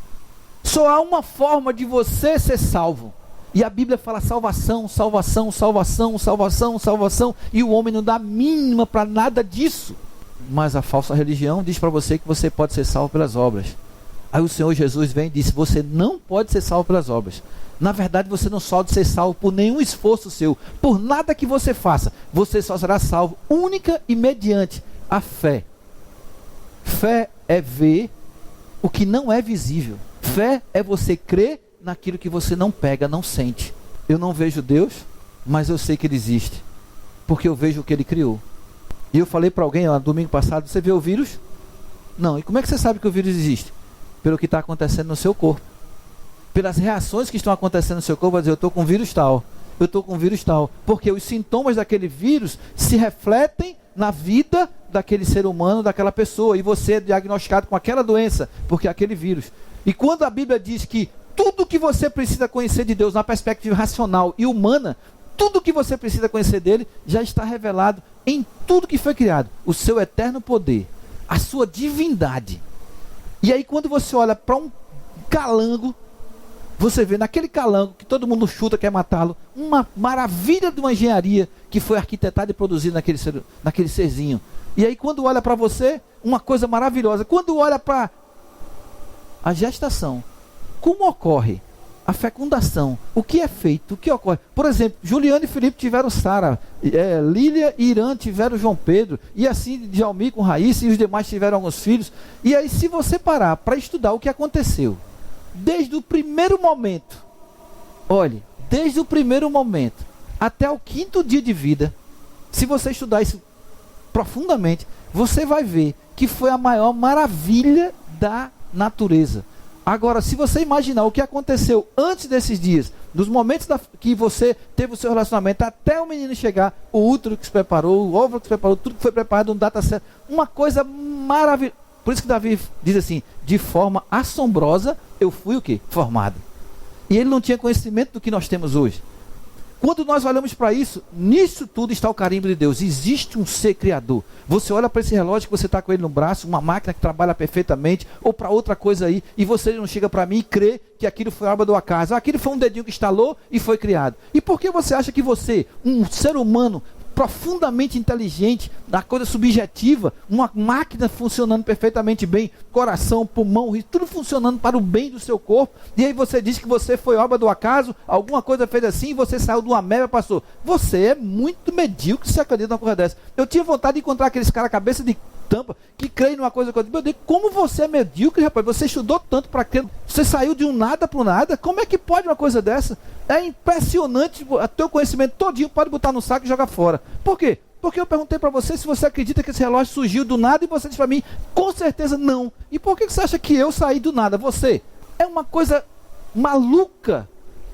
Só há uma forma de você ser salvo. E a Bíblia fala salvação, salvação, salvação, salvação, salvação. E o homem não dá a mínima para nada disso. Mas a falsa religião diz para você que você pode ser salvo pelas obras. Aí o Senhor Jesus vem e disse: você não pode ser salvo pelas obras. Na verdade, você não pode ser salvo por nenhum esforço seu, por nada que você faça. Você só será salvo única e mediante a fé. Fé é ver o que não é visível. Fé é você crer naquilo que você não pega, não sente. Eu não vejo Deus, mas eu sei que Ele existe, porque eu vejo o que Ele criou. E eu falei para alguém, domingo passado: você vê o vírus? Não. E como é que você sabe que o vírus existe? Pelo que está acontecendo no seu corpo. Pelas reações que estão acontecendo no seu corpo, vai dizer: eu estou com vírus tal, eu estou com vírus tal. Porque os sintomas daquele vírus se refletem na vida daquele ser humano, daquela pessoa. E você é diagnosticado com aquela doença, porque é aquele vírus. E quando a Bíblia diz que tudo que você precisa conhecer de Deus na perspectiva racional e humana, tudo que você precisa conhecer dele já está revelado em tudo que foi criado. O seu eterno poder, a sua divindade. E aí quando você olha para um calango, você vê naquele calango que todo mundo chuta, quer matá-lo, uma maravilha de uma engenharia que foi arquitetada e produzida naquele serzinho. E aí quando olha para você, uma coisa maravilhosa. Quando olha para a gestação, como ocorre a fecundação, o que é feito, o que ocorre. Por exemplo, Juliano e Felipe tiveram Sara, Lília e Irã tiveram João Pedro, e assim Djalmi com Raíssa, e os demais tiveram alguns filhos. E aí se você parar para estudar o que aconteceu, desde o primeiro momento, olhe, desde o primeiro momento até o 5º dia de vida, se você estudar isso profundamente, você vai ver que foi a maior maravilha da natureza. Agora, se você imaginar o que aconteceu antes desses dias, dos momentos que você teve o seu relacionamento, até o menino chegar, o útero que se preparou, o óvulo que se preparou, tudo que foi preparado, um data certo, uma coisa maravilhosa. Por isso que Davi diz assim: de forma assombrosa eu fui o quê? Formado. E ele não tinha conhecimento do que nós temos hoje. Quando nós olhamos para isso, nisso tudo está o carimbo de Deus. Existe um ser criador. Você olha para esse relógio que você está com ele no braço, uma máquina que trabalha perfeitamente, ou para outra coisa aí, e você não chega para mim e crê que aquilo foi obra do acaso. Aquilo foi um dedinho que estalou e foi criado. E por que você acha que você, um ser humano profundamente inteligente, na coisa subjetiva, uma máquina funcionando perfeitamente bem, coração, pulmão, tudo funcionando para o bem do seu corpo, e aí você diz que você foi obra do acaso, alguma coisa fez assim, e você saiu de uma ameba e passou? Você é muito medíocre se acredita numa coisa dessa. Eu tinha vontade de encontrar aqueles caras cabeça de tampa, que creem numa coisa que eu digo: meu Deus, como você é medíocre, rapaz, você estudou tanto para crer, você saiu de um nada para o nada, como é que pode uma coisa dessa? É impressionante, o teu conhecimento todinho pode botar no saco e jogar fora. Por quê? Porque eu perguntei para você se você acredita que esse relógio surgiu do nada, e você disse para mim: com certeza não. E por que você acha que eu saí do nada? Você é uma coisa maluca,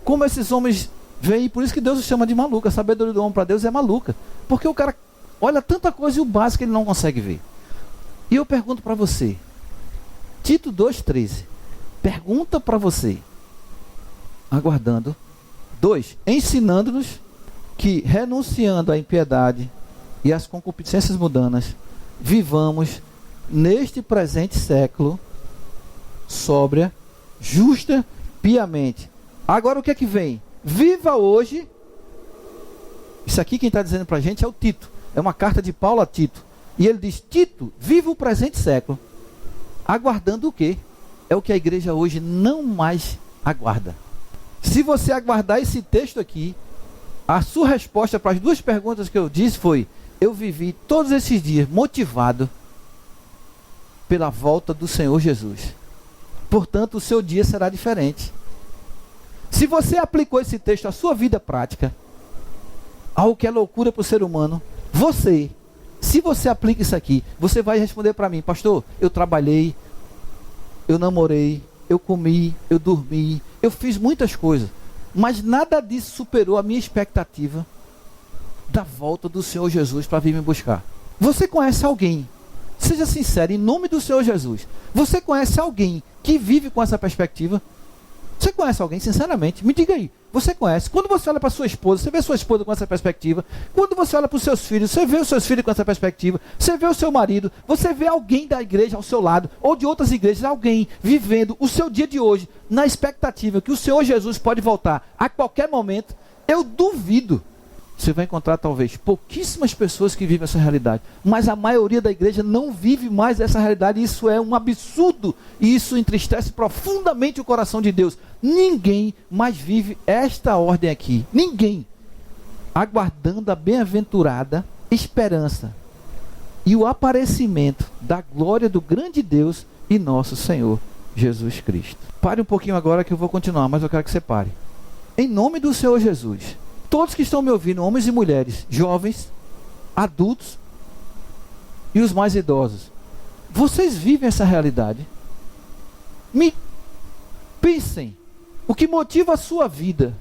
como esses homens veem, por isso que Deus os chama de maluca. A sabedoria do homem para Deus é maluca, porque o cara olha tanta coisa e o básico ele não consegue ver. E eu pergunto para você, Tito 2,13, pergunta para você, aguardando. 2, ensinando-nos que, renunciando à impiedade e às concupiscências mundanas, vivamos neste presente século sóbria, justa, piamente. Agora o que é que vem? Viva hoje. Isso aqui quem está dizendo para a gente é o Tito. É uma carta de Paulo a Tito. E ele diz: Tito, viva o presente século. Aguardando o quê? É o que a igreja hoje não mais aguarda. Se você aguardar esse texto aqui, a sua resposta para as duas perguntas que eu disse foi: eu vivi todos esses dias motivado pela volta do Senhor Jesus. Portanto, o seu dia será diferente. Se você aplicou esse texto à sua vida prática, algo que é loucura para o ser humano, se você aplica isso aqui, você vai responder para mim: pastor, eu trabalhei, eu namorei, eu comi, eu dormi, eu fiz muitas coisas, mas nada disso superou a minha expectativa da volta do Senhor Jesus para vir me buscar? Você conhece alguém? Seja sincero, em nome do Senhor Jesus. Você conhece alguém que vive com essa perspectiva? Você conhece alguém, sinceramente? Me diga aí. Você conhece? Quando você olha para sua esposa, você vê sua esposa com essa perspectiva. Quando você olha para os seus filhos, você vê os seus filhos com essa perspectiva. Você vê o seu marido. Você vê alguém da igreja ao seu lado, ou de outras igrejas, alguém vivendo o seu dia de hoje, na expectativa que o Senhor Jesus pode voltar a qualquer momento. Eu duvido. Você vai encontrar talvez pouquíssimas pessoas que vivem essa realidade, mas a maioria da igreja não vive mais essa realidade. Isso é um absurdo e isso entristece profundamente o coração de Deus. Ninguém mais vive esta ordem aqui, ninguém, aguardando a bem-aventurada esperança e o aparecimento da glória do grande Deus e nosso Senhor Jesus Cristo. Pare um pouquinho agora que eu vou continuar, mas eu quero que você pare. Em nome do Senhor Jesus, todos que estão me ouvindo, homens e mulheres, jovens, adultos e os mais idosos, vocês vivem essa realidade? Pensem, o que motiva a sua vida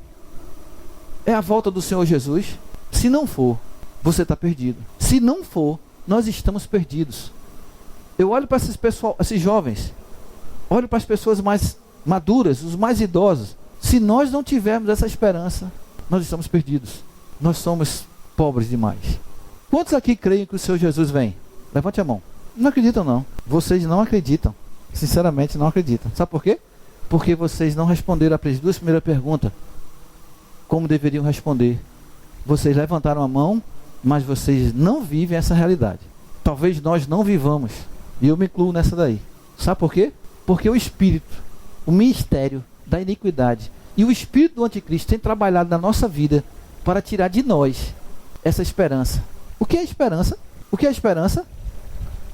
é a volta do Senhor Jesus? Se não for, você está perdido. Se não for, nós estamos perdidos. Eu olho para esses jovens, olho para as pessoas mais maduras, os mais idosos. Se nós não tivermos essa esperança, nós estamos perdidos. Nós somos pobres demais. Quantos aqui creem que o Senhor Jesus vem? Levante a mão. Não acreditam não. Vocês não acreditam. Sinceramente não acreditam. Sabe por quê? Porque vocês não responderam as duas primeiras perguntas como deveriam responder. Vocês levantaram a mão, mas vocês não vivem essa realidade. Talvez nós não vivamos. E eu me incluo nessa daí. Sabe por quê? Porque o espírito, o ministério da iniquidade e o espírito do anticristo tem trabalhado na nossa vida para tirar de nós essa esperança. O que é esperança? O que é esperança?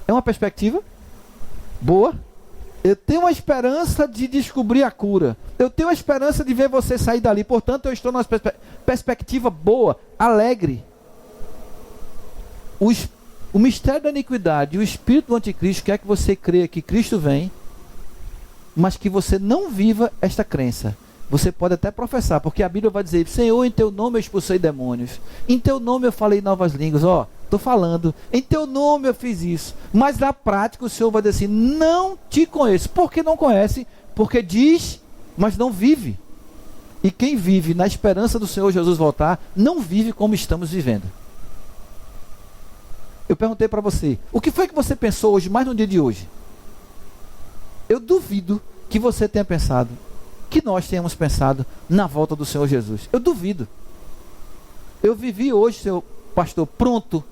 É uma perspectiva boa. Eu tenho uma esperança de descobrir a cura. Eu tenho a esperança de ver você sair dali. Portanto, eu estou numa perspectiva boa, alegre. O mistério da iniquidade e o espírito do anticristo quer que você creia que Cristo vem, mas que você não viva esta crença. Você pode até professar, porque a Bíblia vai dizer: Senhor, em teu nome eu expulsei demônios, em teu nome eu falei novas línguas. Estou falando, em teu nome eu fiz isso. Mas na prática o Senhor vai dizer assim: não te conheço. Por que não conhece? Porque diz, mas não vive. E quem vive na esperança do Senhor Jesus voltar, não vive como estamos vivendo. Eu perguntei para você, o que foi que você pensou hoje, mais no dia de hoje? Eu duvido que você tenha pensado, que nós tenhamos pensado na volta do Senhor Jesus. Eu duvido. Eu vivi hoje, seu pastor, pronto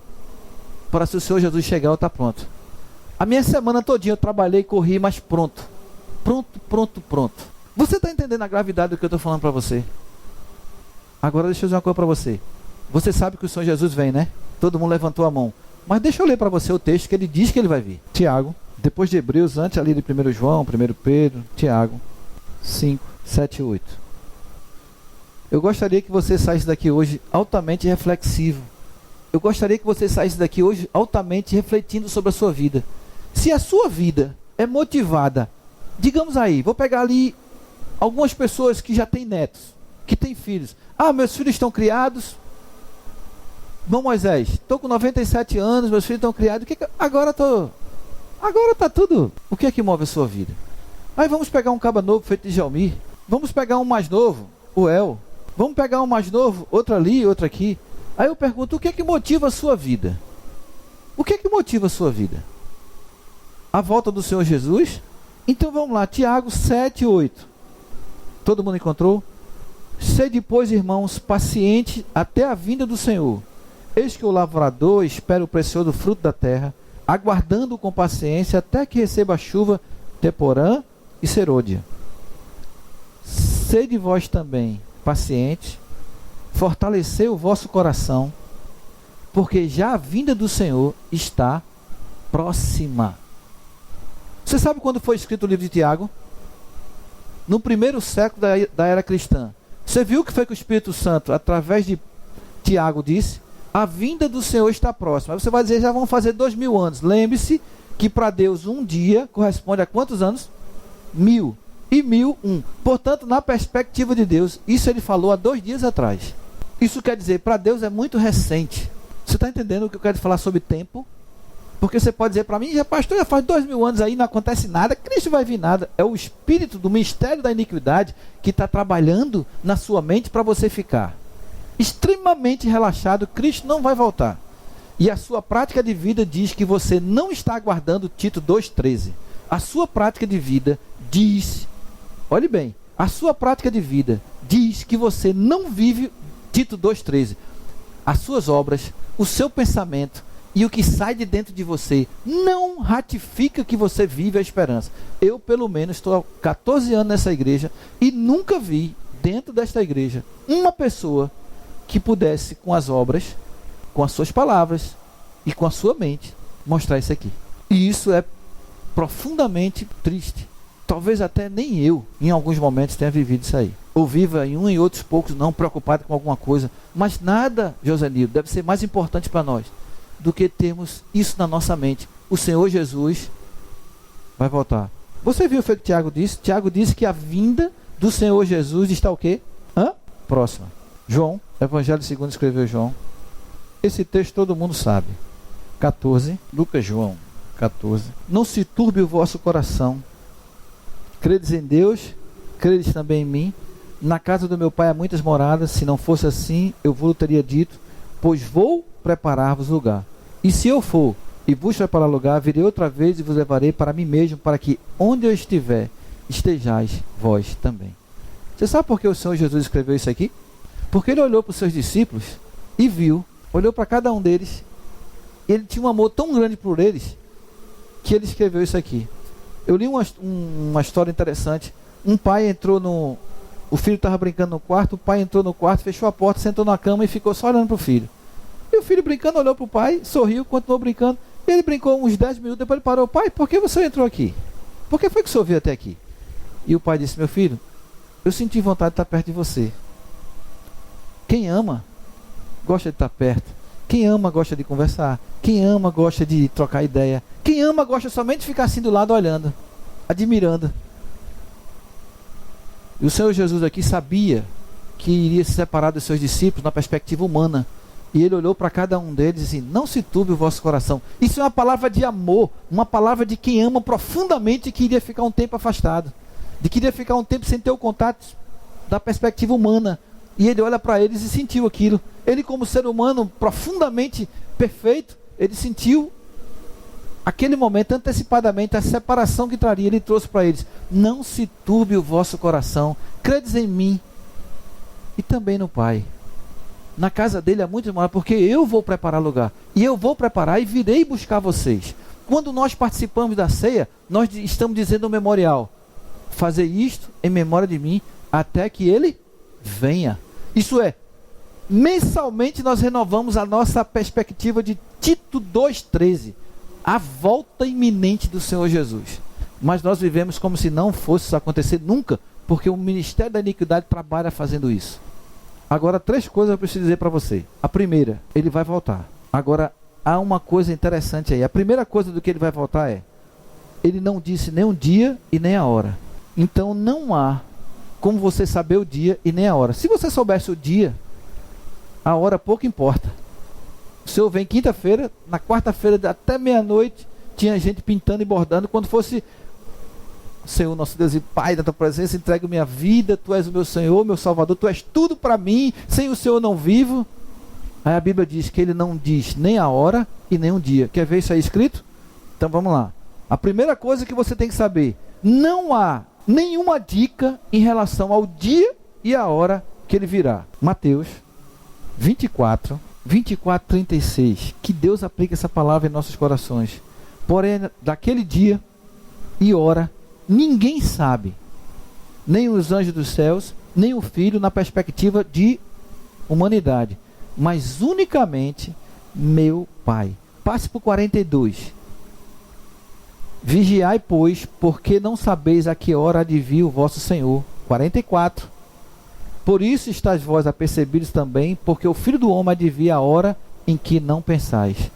para, se o Senhor Jesus chegar, eu estar pronto. A minha semana todinha eu trabalhei, corri, mas pronto. Pronto. Você está entendendo a gravidade do que eu estou falando para você? Agora deixa eu dizer uma coisa para você. Você sabe que o Senhor Jesus vem, né? Todo mundo levantou a mão. Mas deixa eu ler para você o texto que ele diz que ele vai vir. Tiago, depois de Hebreus, antes ali de 1 João, 1 Pedro, Tiago 5, 7 e 8. Eu gostaria que você saísse daqui hoje altamente reflexivo. Eu gostaria que você saísse daqui hoje altamente refletindo sobre a sua vida. Se a sua vida é motivada, digamos aí, vou pegar ali algumas pessoas que já têm netos, que têm filhos. Meus filhos estão criados. Bom, Moisés, estou com 97 anos, meus filhos estão criados. Agora está tudo. O que é que move a sua vida? Aí vamos pegar um caba novo feito de Jalmir. Vamos pegar um mais novo, o El. Vamos pegar um mais novo, outro ali, outro aqui. Aí eu pergunto, o que é que motiva a sua vida? O que é que motiva a sua vida? A volta do Senhor Jesus? Então vamos lá, Tiago 7, 8. Todo mundo encontrou? Sede, pois, irmãos, pacientes até a vinda do Senhor. Eis que o lavrador espera o precioso fruto da terra, aguardando com paciência até que receba a chuva temporã e serôdia. Sede vós também pacientes, fortalecei o vosso coração, porque já a vinda do Senhor está próxima. Você sabe quando foi escrito o livro de Tiago? No primeiro século da era cristã. Você viu o que foi que o Espírito Santo, através de Tiago, disse? A vinda do Senhor está próxima. Aí você vai dizer, já vão fazer 2000 anos. Lembre-se que para Deus um dia corresponde a quantos anos? 1000. E 1001. Portanto, na perspectiva de Deus, isso ele falou há 2 dias atrás. Isso quer dizer, para Deus é muito recente. Você está entendendo o que eu quero falar sobre tempo? Porque você pode dizer para mim, já pastor, já faz 2000 anos aí, não acontece nada, Cristo vai vir nada. É o espírito do mistério da iniquidade que está trabalhando na sua mente para você ficar extremamente relaxado. Cristo não vai voltar. E a sua prática de vida diz que você não está aguardando Tito 2,13. A sua prática de vida diz, olhe bem, a sua prática de vida diz que você não vive Tito 2,13. As suas obras, o seu pensamento e o que sai de dentro de você não ratifica que você vive a esperança. Eu, pelo menos, estou há 14 anos nessa igreja e nunca vi, dentro desta igreja, uma pessoa que pudesse, com as obras, com as suas palavras e com a sua mente, mostrar isso aqui. E isso é profundamente triste. Talvez até nem eu, em alguns momentos, tenha vivido isso aí. Ou viva em um e outros poucos, não preocupado com alguma coisa. Mas nada, Josenildo, deve ser mais importante para nós do que termos isso na nossa mente. O Senhor Jesus vai voltar. Você viu o que Tiago disse? Tiago disse que a vinda do Senhor Jesus está o quê? Próxima. João, Evangelho segundo escreveu João. Esse texto todo mundo sabe. 14, Lucas, João 14. Não se turbe o vosso coração. Credes em Deus, credes também em mim. Na casa do meu pai há muitas moradas. Se não fosse assim, eu vos teria dito, pois vou preparar-vos lugar. E se eu for e vos preparar lugar, virei outra vez e vos levarei para mim mesmo, para que onde eu estiver, estejais vós também. Você sabe por que o Senhor Jesus escreveu isso aqui? Porque ele olhou para os seus discípulos e viu, olhou para cada um deles, e ele tinha um amor tão grande por eles, que ele escreveu isso aqui. Eu li uma história interessante. Um pai entrou no... O filho estava brincando no quarto, o pai entrou no quarto, fechou a porta, sentou na cama e ficou só olhando para o filho. E o filho brincando, olhou para o pai, sorriu, continuou brincando. Ele brincou uns 10 minutos, depois ele parou. Pai, por que você entrou aqui? Por que foi que o senhor veio até aqui? E o pai disse, meu filho, eu senti vontade de estar perto de você. Quem ama, gosta de estar perto. Quem ama, gosta de conversar. Quem ama, gosta de trocar ideia. Quem ama, gosta somente de ficar assim do lado, olhando, admirando. E o Senhor Jesus aqui sabia que iria se separar dos seus discípulos na perspectiva humana. E ele olhou para cada um deles e disse, não se turbe o vosso coração. Isso é uma palavra de amor, uma palavra de quem ama profundamente e que iria ficar um tempo afastado. De que iria ficar um tempo sem ter o contato da perspectiva humana. E ele olha para eles e sentiu aquilo. Ele, como ser humano profundamente perfeito, ele sentiu aquele momento antecipadamente, a separação que traria. Ele trouxe para eles, não se turbe o vosso coração, credes em mim e também no Pai. Na casa dele há muitas moradas, porque eu vou preparar lugar. E eu vou preparar e virei buscar vocês. Quando nós participamos da ceia, nós estamos dizendo no memorial, fazer isto em memória de mim, até que ele venha. Isso é, mensalmente nós renovamos a nossa perspectiva de Tito 2,13. A volta iminente do Senhor Jesus. Mas nós vivemos como se não fosse isso acontecer nunca, porque o ministério da iniquidade trabalha fazendo isso. Agora, 3 coisas eu preciso dizer para você. A primeira, ele vai voltar. Agora, há uma coisa interessante aí. A primeira coisa do que ele vai voltar é, ele não disse nem o dia e nem a hora. Então não há como você saber o dia e nem a hora. Se você soubesse o dia, a hora pouco importa. O Senhor vem quinta-feira, na quarta-feira até meia-noite, tinha gente pintando e bordando. Quando fosse, Senhor, nosso Deus e Pai, da tua presença, entrego minha vida, tu és o meu Senhor, meu Salvador, tu és tudo para mim, sem o Senhor não vivo. Aí a Bíblia diz que ele não diz nem a hora e nem um dia. Quer ver isso aí escrito? Então vamos lá. A primeira coisa que você tem que saber, não há nenhuma dica em relação ao dia e a hora que ele virá. Mateus 24:36. Que Deus aplique essa palavra em nossos corações. Porém, daquele dia e hora, ninguém sabe, nem os anjos dos céus, nem o Filho, na perspectiva de humanidade, mas unicamente meu Pai. Passe por 42. Vigiai, pois, porque não sabeis a que hora há de vir o vosso Senhor. 44. Por isso estáis vós apercebidos também, porque o Filho do Homem há de vir a hora em que não pensais.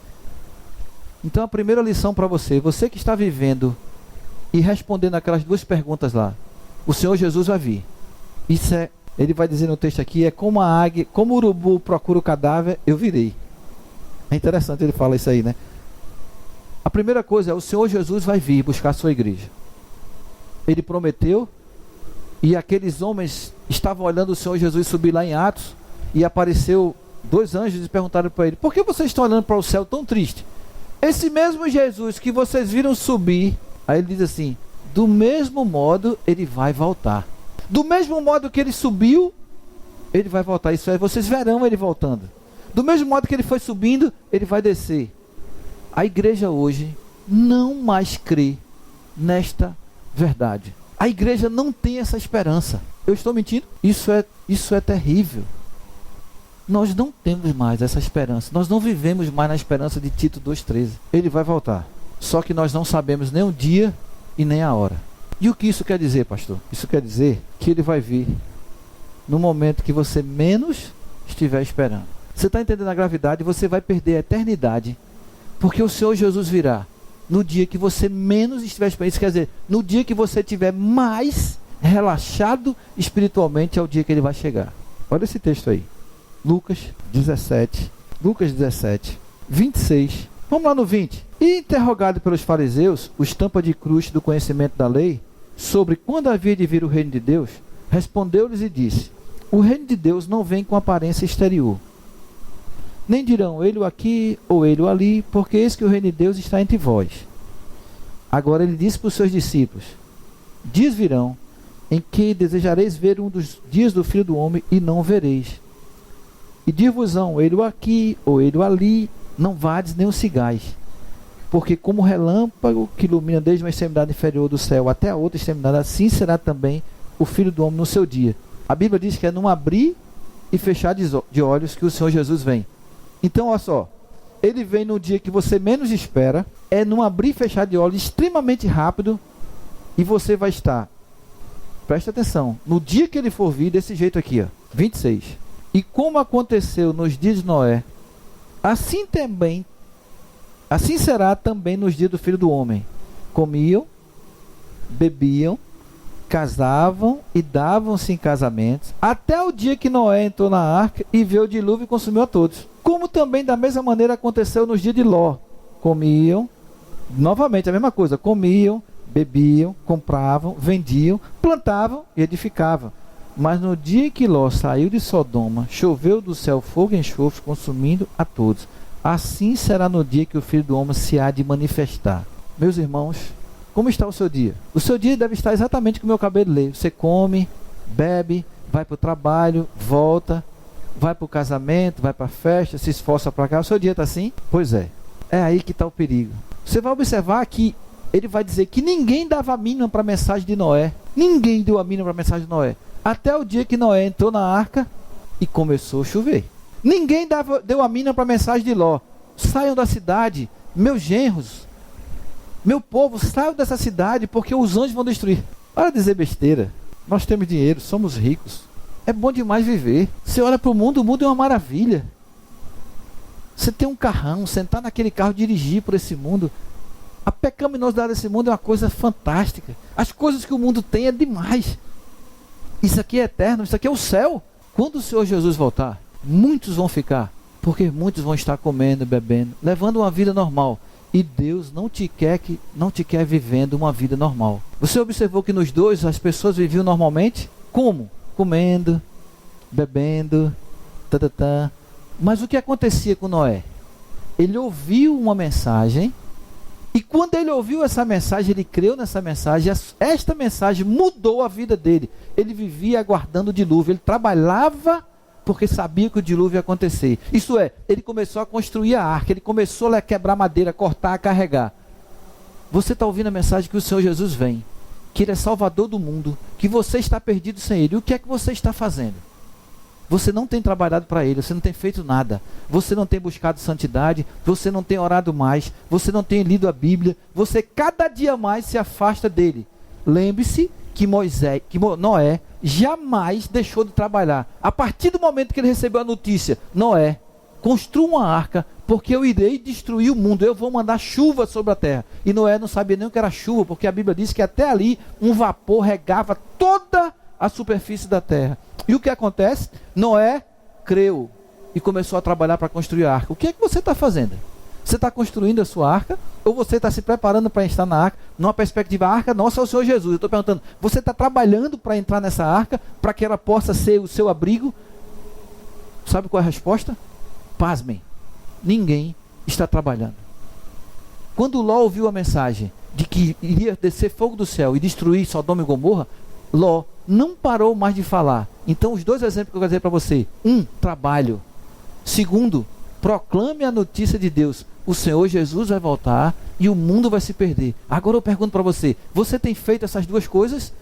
Então a primeira lição para você, você que está vivendo e respondendo aquelas 2 perguntas lá, o Senhor Jesus vai vir. Isso é Ele vai dizer no texto aqui, é como a águia, como o urubu procura o cadáver, eu virei. É interessante ele falar isso aí, né? A primeira coisa é, o Senhor Jesus vai vir buscar a sua igreja. Ele prometeu, e aqueles homens estavam olhando o Senhor Jesus subir lá em Atos, e apareceu 2 anjos e perguntaram para ele, por que vocês estão olhando para o céu tão triste? Esse mesmo Jesus que vocês viram subir, aí ele diz assim, do mesmo modo ele vai voltar. Do mesmo modo que ele subiu, ele vai voltar. Isso é, vocês verão ele voltando. Do mesmo modo que ele foi subindo, ele vai descer. A igreja hoje não mais crê nesta verdade. A igreja não tem essa esperança. Eu estou mentindo? Isso é terrível. Nós não temos mais essa esperança. Nós não vivemos mais na esperança de Tito 2,13. Ele vai voltar. Só que nós não sabemos nem o dia e nem a hora. E o que isso quer dizer, pastor? Isso quer dizer que ele vai vir no momento que você menos estiver esperando. Você está entendendo a gravidade? Você vai perder a eternidade, porque o Senhor Jesus virá no dia que você menos estiver esperando. Isso quer dizer, no dia que você estiver mais relaxado espiritualmente, é o dia que ele vai chegar. Olha esse texto aí. Lucas 17, 26. Vamos lá no 20. E interrogado pelos fariseus, os tampa de cruz do conhecimento da lei, sobre quando havia de vir o reino de Deus, respondeu-lhes e disse, o reino de Deus não vem com aparência exterior. Nem dirão, ele aqui ou ele ali, porque eis que o reino de Deus está entre vós. Agora ele disse para os seus discípulos, dias virão, em que desejareis ver um dos dias do Filho do Homem, e não vereis. E dir-vos-ão, ele aqui ou ele ali, não vades nem o sigais. Porque como relâmpago que ilumina desde uma extremidade inferior do céu até a outra extremidade, assim será também o Filho do Homem no seu dia. A Bíblia diz que é num abrir e fechar de olhos que o Senhor Jesus vem. Então, olha só, ele vem no dia que você menos espera, é num abrir e fechar de olhos extremamente rápido, e você vai estar, presta atenção, no dia que ele for vir, desse jeito aqui, ó, 26. E como aconteceu nos dias de Noé, assim será também nos dias do Filho do Homem. Comiam, bebiam, casavam e davam-se em casamentos, até o dia que Noé entrou na arca e veio o dilúvio e consumiu a todos. Como também da mesma maneira aconteceu nos dias de Ló. Comiam, novamente a mesma coisa, comiam, bebiam, compravam, vendiam, plantavam e edificavam. Mas no dia que Ló saiu de Sodoma, choveu do céu fogo e enxofre, consumindo a todos. Assim será no dia que o Filho do Homem se há de manifestar. Meus irmãos, como está o seu dia? O seu dia deve estar exatamente como o meu cabelo lê. Você come, bebe, vai para o trabalho, volta, vai para o casamento, vai para a festa, se esforça para cá. O seu dia está assim? Pois é. É aí que está o perigo. Você vai observar que ele vai dizer que ninguém dava a mínima para a mensagem de Noé. Ninguém deu a mínima para a mensagem de Noé. Até o dia que Noé entrou na arca e começou a chover. Ninguém deu a mínima para a mensagem de Ló. Saiam da cidade, meus genros, meu povo, saiam dessa cidade, porque os anjos vão destruir. Para dizer besteira. Nós temos dinheiro, somos ricos. É bom demais viver. Você olha para o mundo é uma maravilha. Você tem um carrão, sentar naquele carro, dirigir por esse mundo. A pecaminosidade desse mundo é uma coisa fantástica. As coisas que o mundo tem é demais. Isso aqui é eterno, isso aqui é o céu. Quando o Senhor Jesus voltar, muitos vão ficar, porque muitos vão estar comendo, bebendo, levando uma vida normal. E Deus não te quer vivendo uma vida normal. Você observou que nos dois as pessoas viviam normalmente? Como? Comendo, bebendo, Mas o que acontecia com Noé? Ele ouviu uma mensagem, e quando ele ouviu essa mensagem, ele creu nessa mensagem. Esta mensagem mudou a vida dele. Ele vivia aguardando o dilúvio. Ele trabalhava porque sabia que o dilúvio ia acontecer. Isso é, ele começou a construir a arca. Ele começou a quebrar madeira, cortar, carregar. Você está ouvindo a mensagem que o Senhor Jesus vem, que Ele é Salvador do mundo, que você está perdido sem Ele. E o que é que você está fazendo? Você não tem trabalhado para Ele, você não tem feito nada, você não tem buscado santidade, você não tem orado mais, você não tem lido a Bíblia, você cada dia mais se afasta dele. Lembre-se que Noé jamais deixou de trabalhar. A partir do momento que ele recebeu a notícia, Noé, construa uma arca, porque eu irei destruir o mundo, eu vou mandar chuva sobre a terra. E Noé não sabia nem o que era chuva, porque a Bíblia diz que até ali um vapor regava toda a superfície da terra. E o que acontece? Noé creu e começou a trabalhar para construir a arca. O que é que você está fazendo? Você está construindo a sua arca? Ou você está se preparando para estar na arca? Numa perspectiva, a arca nossa é o Senhor Jesus. Eu estou perguntando, você está trabalhando para entrar nessa arca, para que ela possa ser o seu abrigo? Sabe qual é a resposta? Pasmem, ninguém está trabalhando. Quando Ló ouviu a mensagem de que iria descer fogo do céu e destruir Sodoma e Gomorra, Ló não parou mais de falar. Então, os dois exemplos que eu quero dizer para você: trabalho. Segundo, proclame a notícia de Deus. O Senhor Jesus vai voltar e o mundo vai se perder. Agora eu pergunto para você: você tem feito essas duas coisas?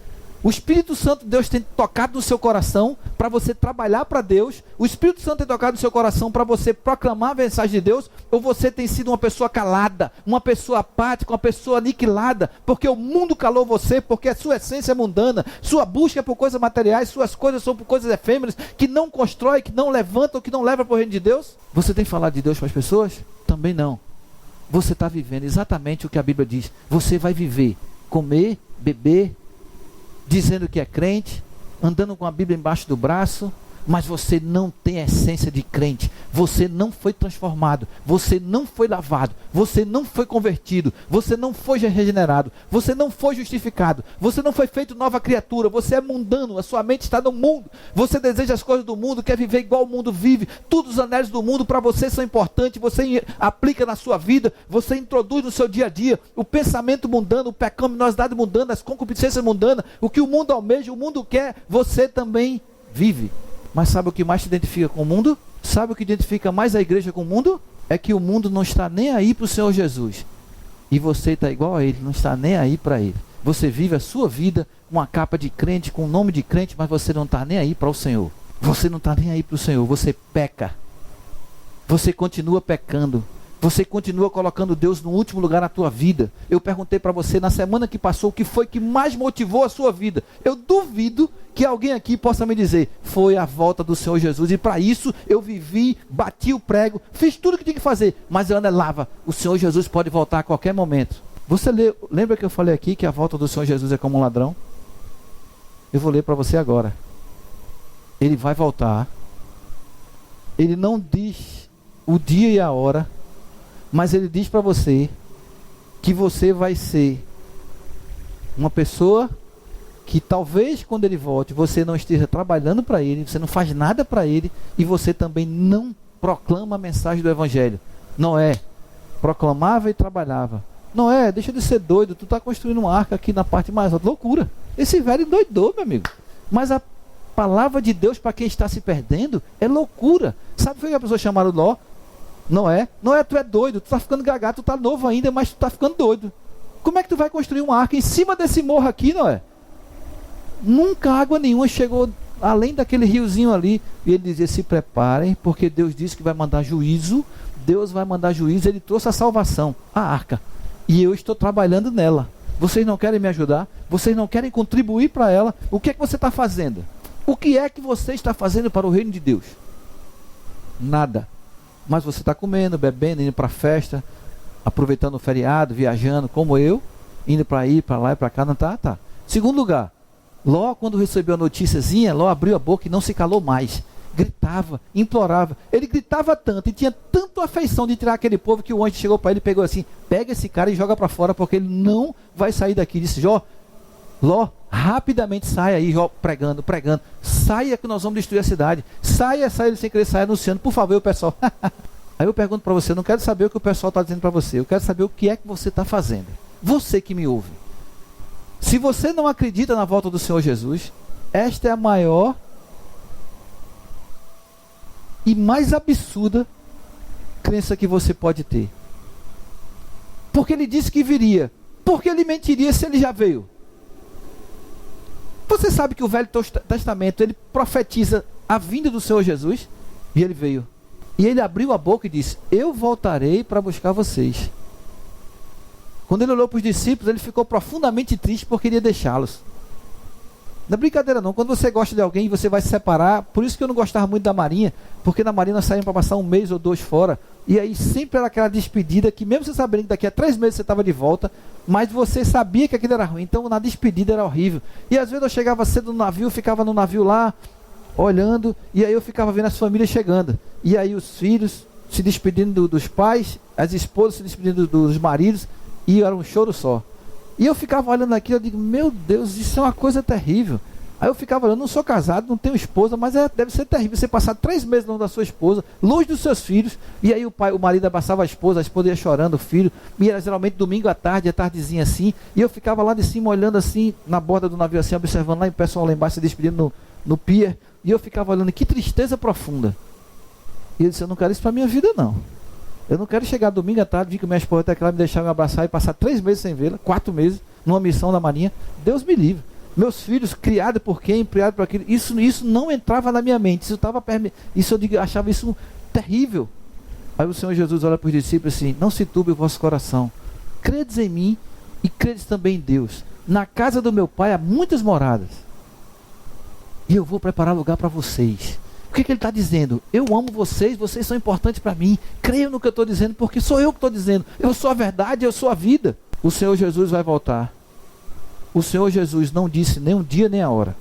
O Espírito Santo de Deus tem tocado no seu coração para você trabalhar para Deus? O Espírito Santo tem tocado no seu coração para você proclamar a mensagem de Deus? Ou você tem sido uma pessoa calada, uma pessoa apática, uma pessoa aniquilada, porque o mundo calou você, porque a sua essência é mundana, sua busca é por coisas materiais, suas coisas são por coisas efêmeras, que não constrói, que não levantam, que não levam para o reino de Deus? Você tem falado de Deus para as pessoas? Também não. Você está vivendo exatamente o que a Bíblia diz. Você vai viver, comer, beber, dizendo que é crente, andando com a Bíblia embaixo do braço, mas você não tem a essência de crente. Você não foi transformado, você não foi lavado, você não foi convertido, você não foi regenerado, você não foi justificado, você não foi feito nova criatura, você é mundano, a sua mente está no mundo, você deseja as coisas do mundo, quer viver igual o mundo vive, todos os anéis do mundo para você são importantes, você aplica na sua vida, você introduz no seu dia a dia o pensamento mundano, a pecaminosidade mundana, as concupiscências mundanas, o que o mundo almeja, o mundo quer, você também vive. Mas sabe o que mais te identifica com o mundo? Sabe o que identifica mais a igreja com o mundo? É que o mundo não está nem aí para o Senhor Jesus. E você está igual a ele, não está nem aí para ele. Você vive a sua vida com uma capa de crente, com o nome de crente, mas você não está nem aí para o Senhor. Você não está nem aí para o Senhor, você peca. Você continua pecando. Você continua colocando Deus no último lugar na tua vida. Eu perguntei para você na semana que passou o que foi que mais motivou a sua vida. Eu duvido que alguém aqui possa me dizer: foi a volta do Senhor Jesus, e para isso eu vivi, bati o prego, fiz tudo o que tinha que fazer, mas eu anelava, o Senhor Jesus pode voltar a qualquer momento. Você lembra que eu falei aqui que a volta do Senhor Jesus é como um ladrão? Eu vou ler para você agora. Ele vai voltar. Ele não diz o dia e a hora, mas ele diz para você que você vai ser uma pessoa que talvez quando ele volte, você não esteja trabalhando para ele, você não faz nada para ele, e você também não proclama a mensagem do Evangelho. Noé proclamava e trabalhava. Noé, deixa de ser doido, tu está construindo uma arca aqui na parte mais alta. Loucura. Esse velho endoidou, meu amigo. Mas a palavra de Deus para quem está se perdendo é loucura. Sabe por que a pessoa chamaram Ló? Noé, tu é doido, tu está ficando gagado, tu está novo ainda, mas tu está ficando doido. Como é que tu vai construir uma arca em cima desse morro aqui, Noé? Nunca água nenhuma chegou além daquele riozinho ali. E ele dizia: se preparem, porque Deus disse que vai mandar juízo. Deus vai mandar juízo. Ele trouxe a salvação, a arca, e eu estou trabalhando nela. Vocês não querem me ajudar? Vocês não querem contribuir para ela? O que é que você está fazendo? O que é que você está fazendo para o reino de Deus? Nada. Mas você está comendo, bebendo, indo para a festa, aproveitando o feriado, viajando, como eu, indo para aí, para lá e para cá, não tá? Tá. Segundo lugar, Ló, quando recebeu a noticiazinha, Ló abriu a boca e não se calou mais. Gritava, implorava. Ele gritava tanto e tinha tanto afeição de tirar aquele povo, que o anjo chegou para ele e pegou assim: pega esse cara e joga para fora, porque ele não vai sair daqui. Disse: Ló, rapidamente sai aí, pregando, saia que nós vamos destruir a cidade, saia ele sem querer sair anunciando, por favor, o pessoal. Aí eu pergunto para você, eu não quero saber o que o pessoal está dizendo para você, eu quero saber o que é que você está fazendo. Você que me ouve, se você não acredita na volta do Senhor Jesus, esta é a maior e mais absurda crença que você pode ter. Porque ele disse que viria, porque ele mentiria se ele já veio? Você sabe que o Velho Testamento, ele profetiza a vinda do Senhor Jesus, e ele veio. E ele abriu a boca e disse: eu voltarei para buscar vocês. Quando ele olhou para os discípulos, ele ficou profundamente triste porque queria deixá-los. Não é brincadeira não, quando você gosta de alguém, você vai se separar. Por isso que eu não gostava muito da Marinha, porque na Marinha nós saímos para passar 1 mês ou 2 fora, e aí sempre era aquela despedida, que mesmo você sabendo que daqui a 3 meses você estava de volta, mas você sabia que aquilo era ruim, então na despedida era horrível. E às vezes eu chegava cedo no navio, ficava no navio lá, olhando, e aí eu ficava vendo as famílias chegando, e aí os filhos se despedindo dos pais, as esposas se despedindo dos maridos, e era um choro só. E eu ficava olhando aquilo, eu digo, meu Deus, isso é uma coisa terrível. Aí eu ficava olhando, não sou casado, não tenho esposa, mas deve ser terrível você passar 3 meses longe da sua esposa, longe dos seus filhos, e aí o marido abraçava a esposa ia chorando, o filho, e era geralmente domingo à tarde, à tardezinha assim, e eu ficava lá de cima olhando assim, na borda do navio assim, observando lá, e o pessoal lá embaixo se despedindo no pier, e eu ficava olhando, que tristeza profunda. E eu disse, eu não quero isso para minha vida não. Eu não quero chegar domingo à tarde, vir com minha esposa até que ela me deixar me abraçar e passar 3 meses sem vê-la, 4 meses, numa missão da Marinha. Deus me livre. Meus filhos, criados por quem, criados por aquilo, isso não entrava na minha mente. Isso eu achava isso terrível. Aí o Senhor Jesus olha para os discípulos assim, não se turbe o vosso coração. Credes em mim e credes também em Deus. Na casa do meu Pai há muitas moradas. E eu vou preparar lugar para vocês. O que ele está dizendo? Eu amo vocês, vocês são importantes para mim. Creiam no que eu estou dizendo, porque sou eu que estou dizendo. Eu sou a verdade, eu sou a vida. O Senhor Jesus vai voltar. O Senhor Jesus não disse nem um dia nem a hora.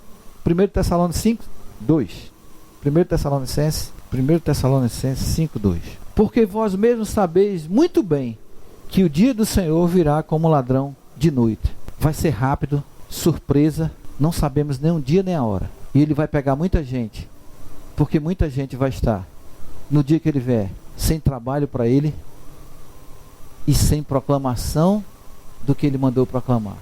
1 Tessalonicenses 2. 1 Tessalonicenses 5, 2. Porque vós mesmos sabeis muito bem que o dia do Senhor virá como ladrão de noite. Vai ser rápido, surpresa, não sabemos nem um dia nem a hora. E ele vai pegar muita gente. Porque muita gente vai estar, no dia que ele vier, sem trabalho para ele e sem proclamação do que ele mandou proclamar.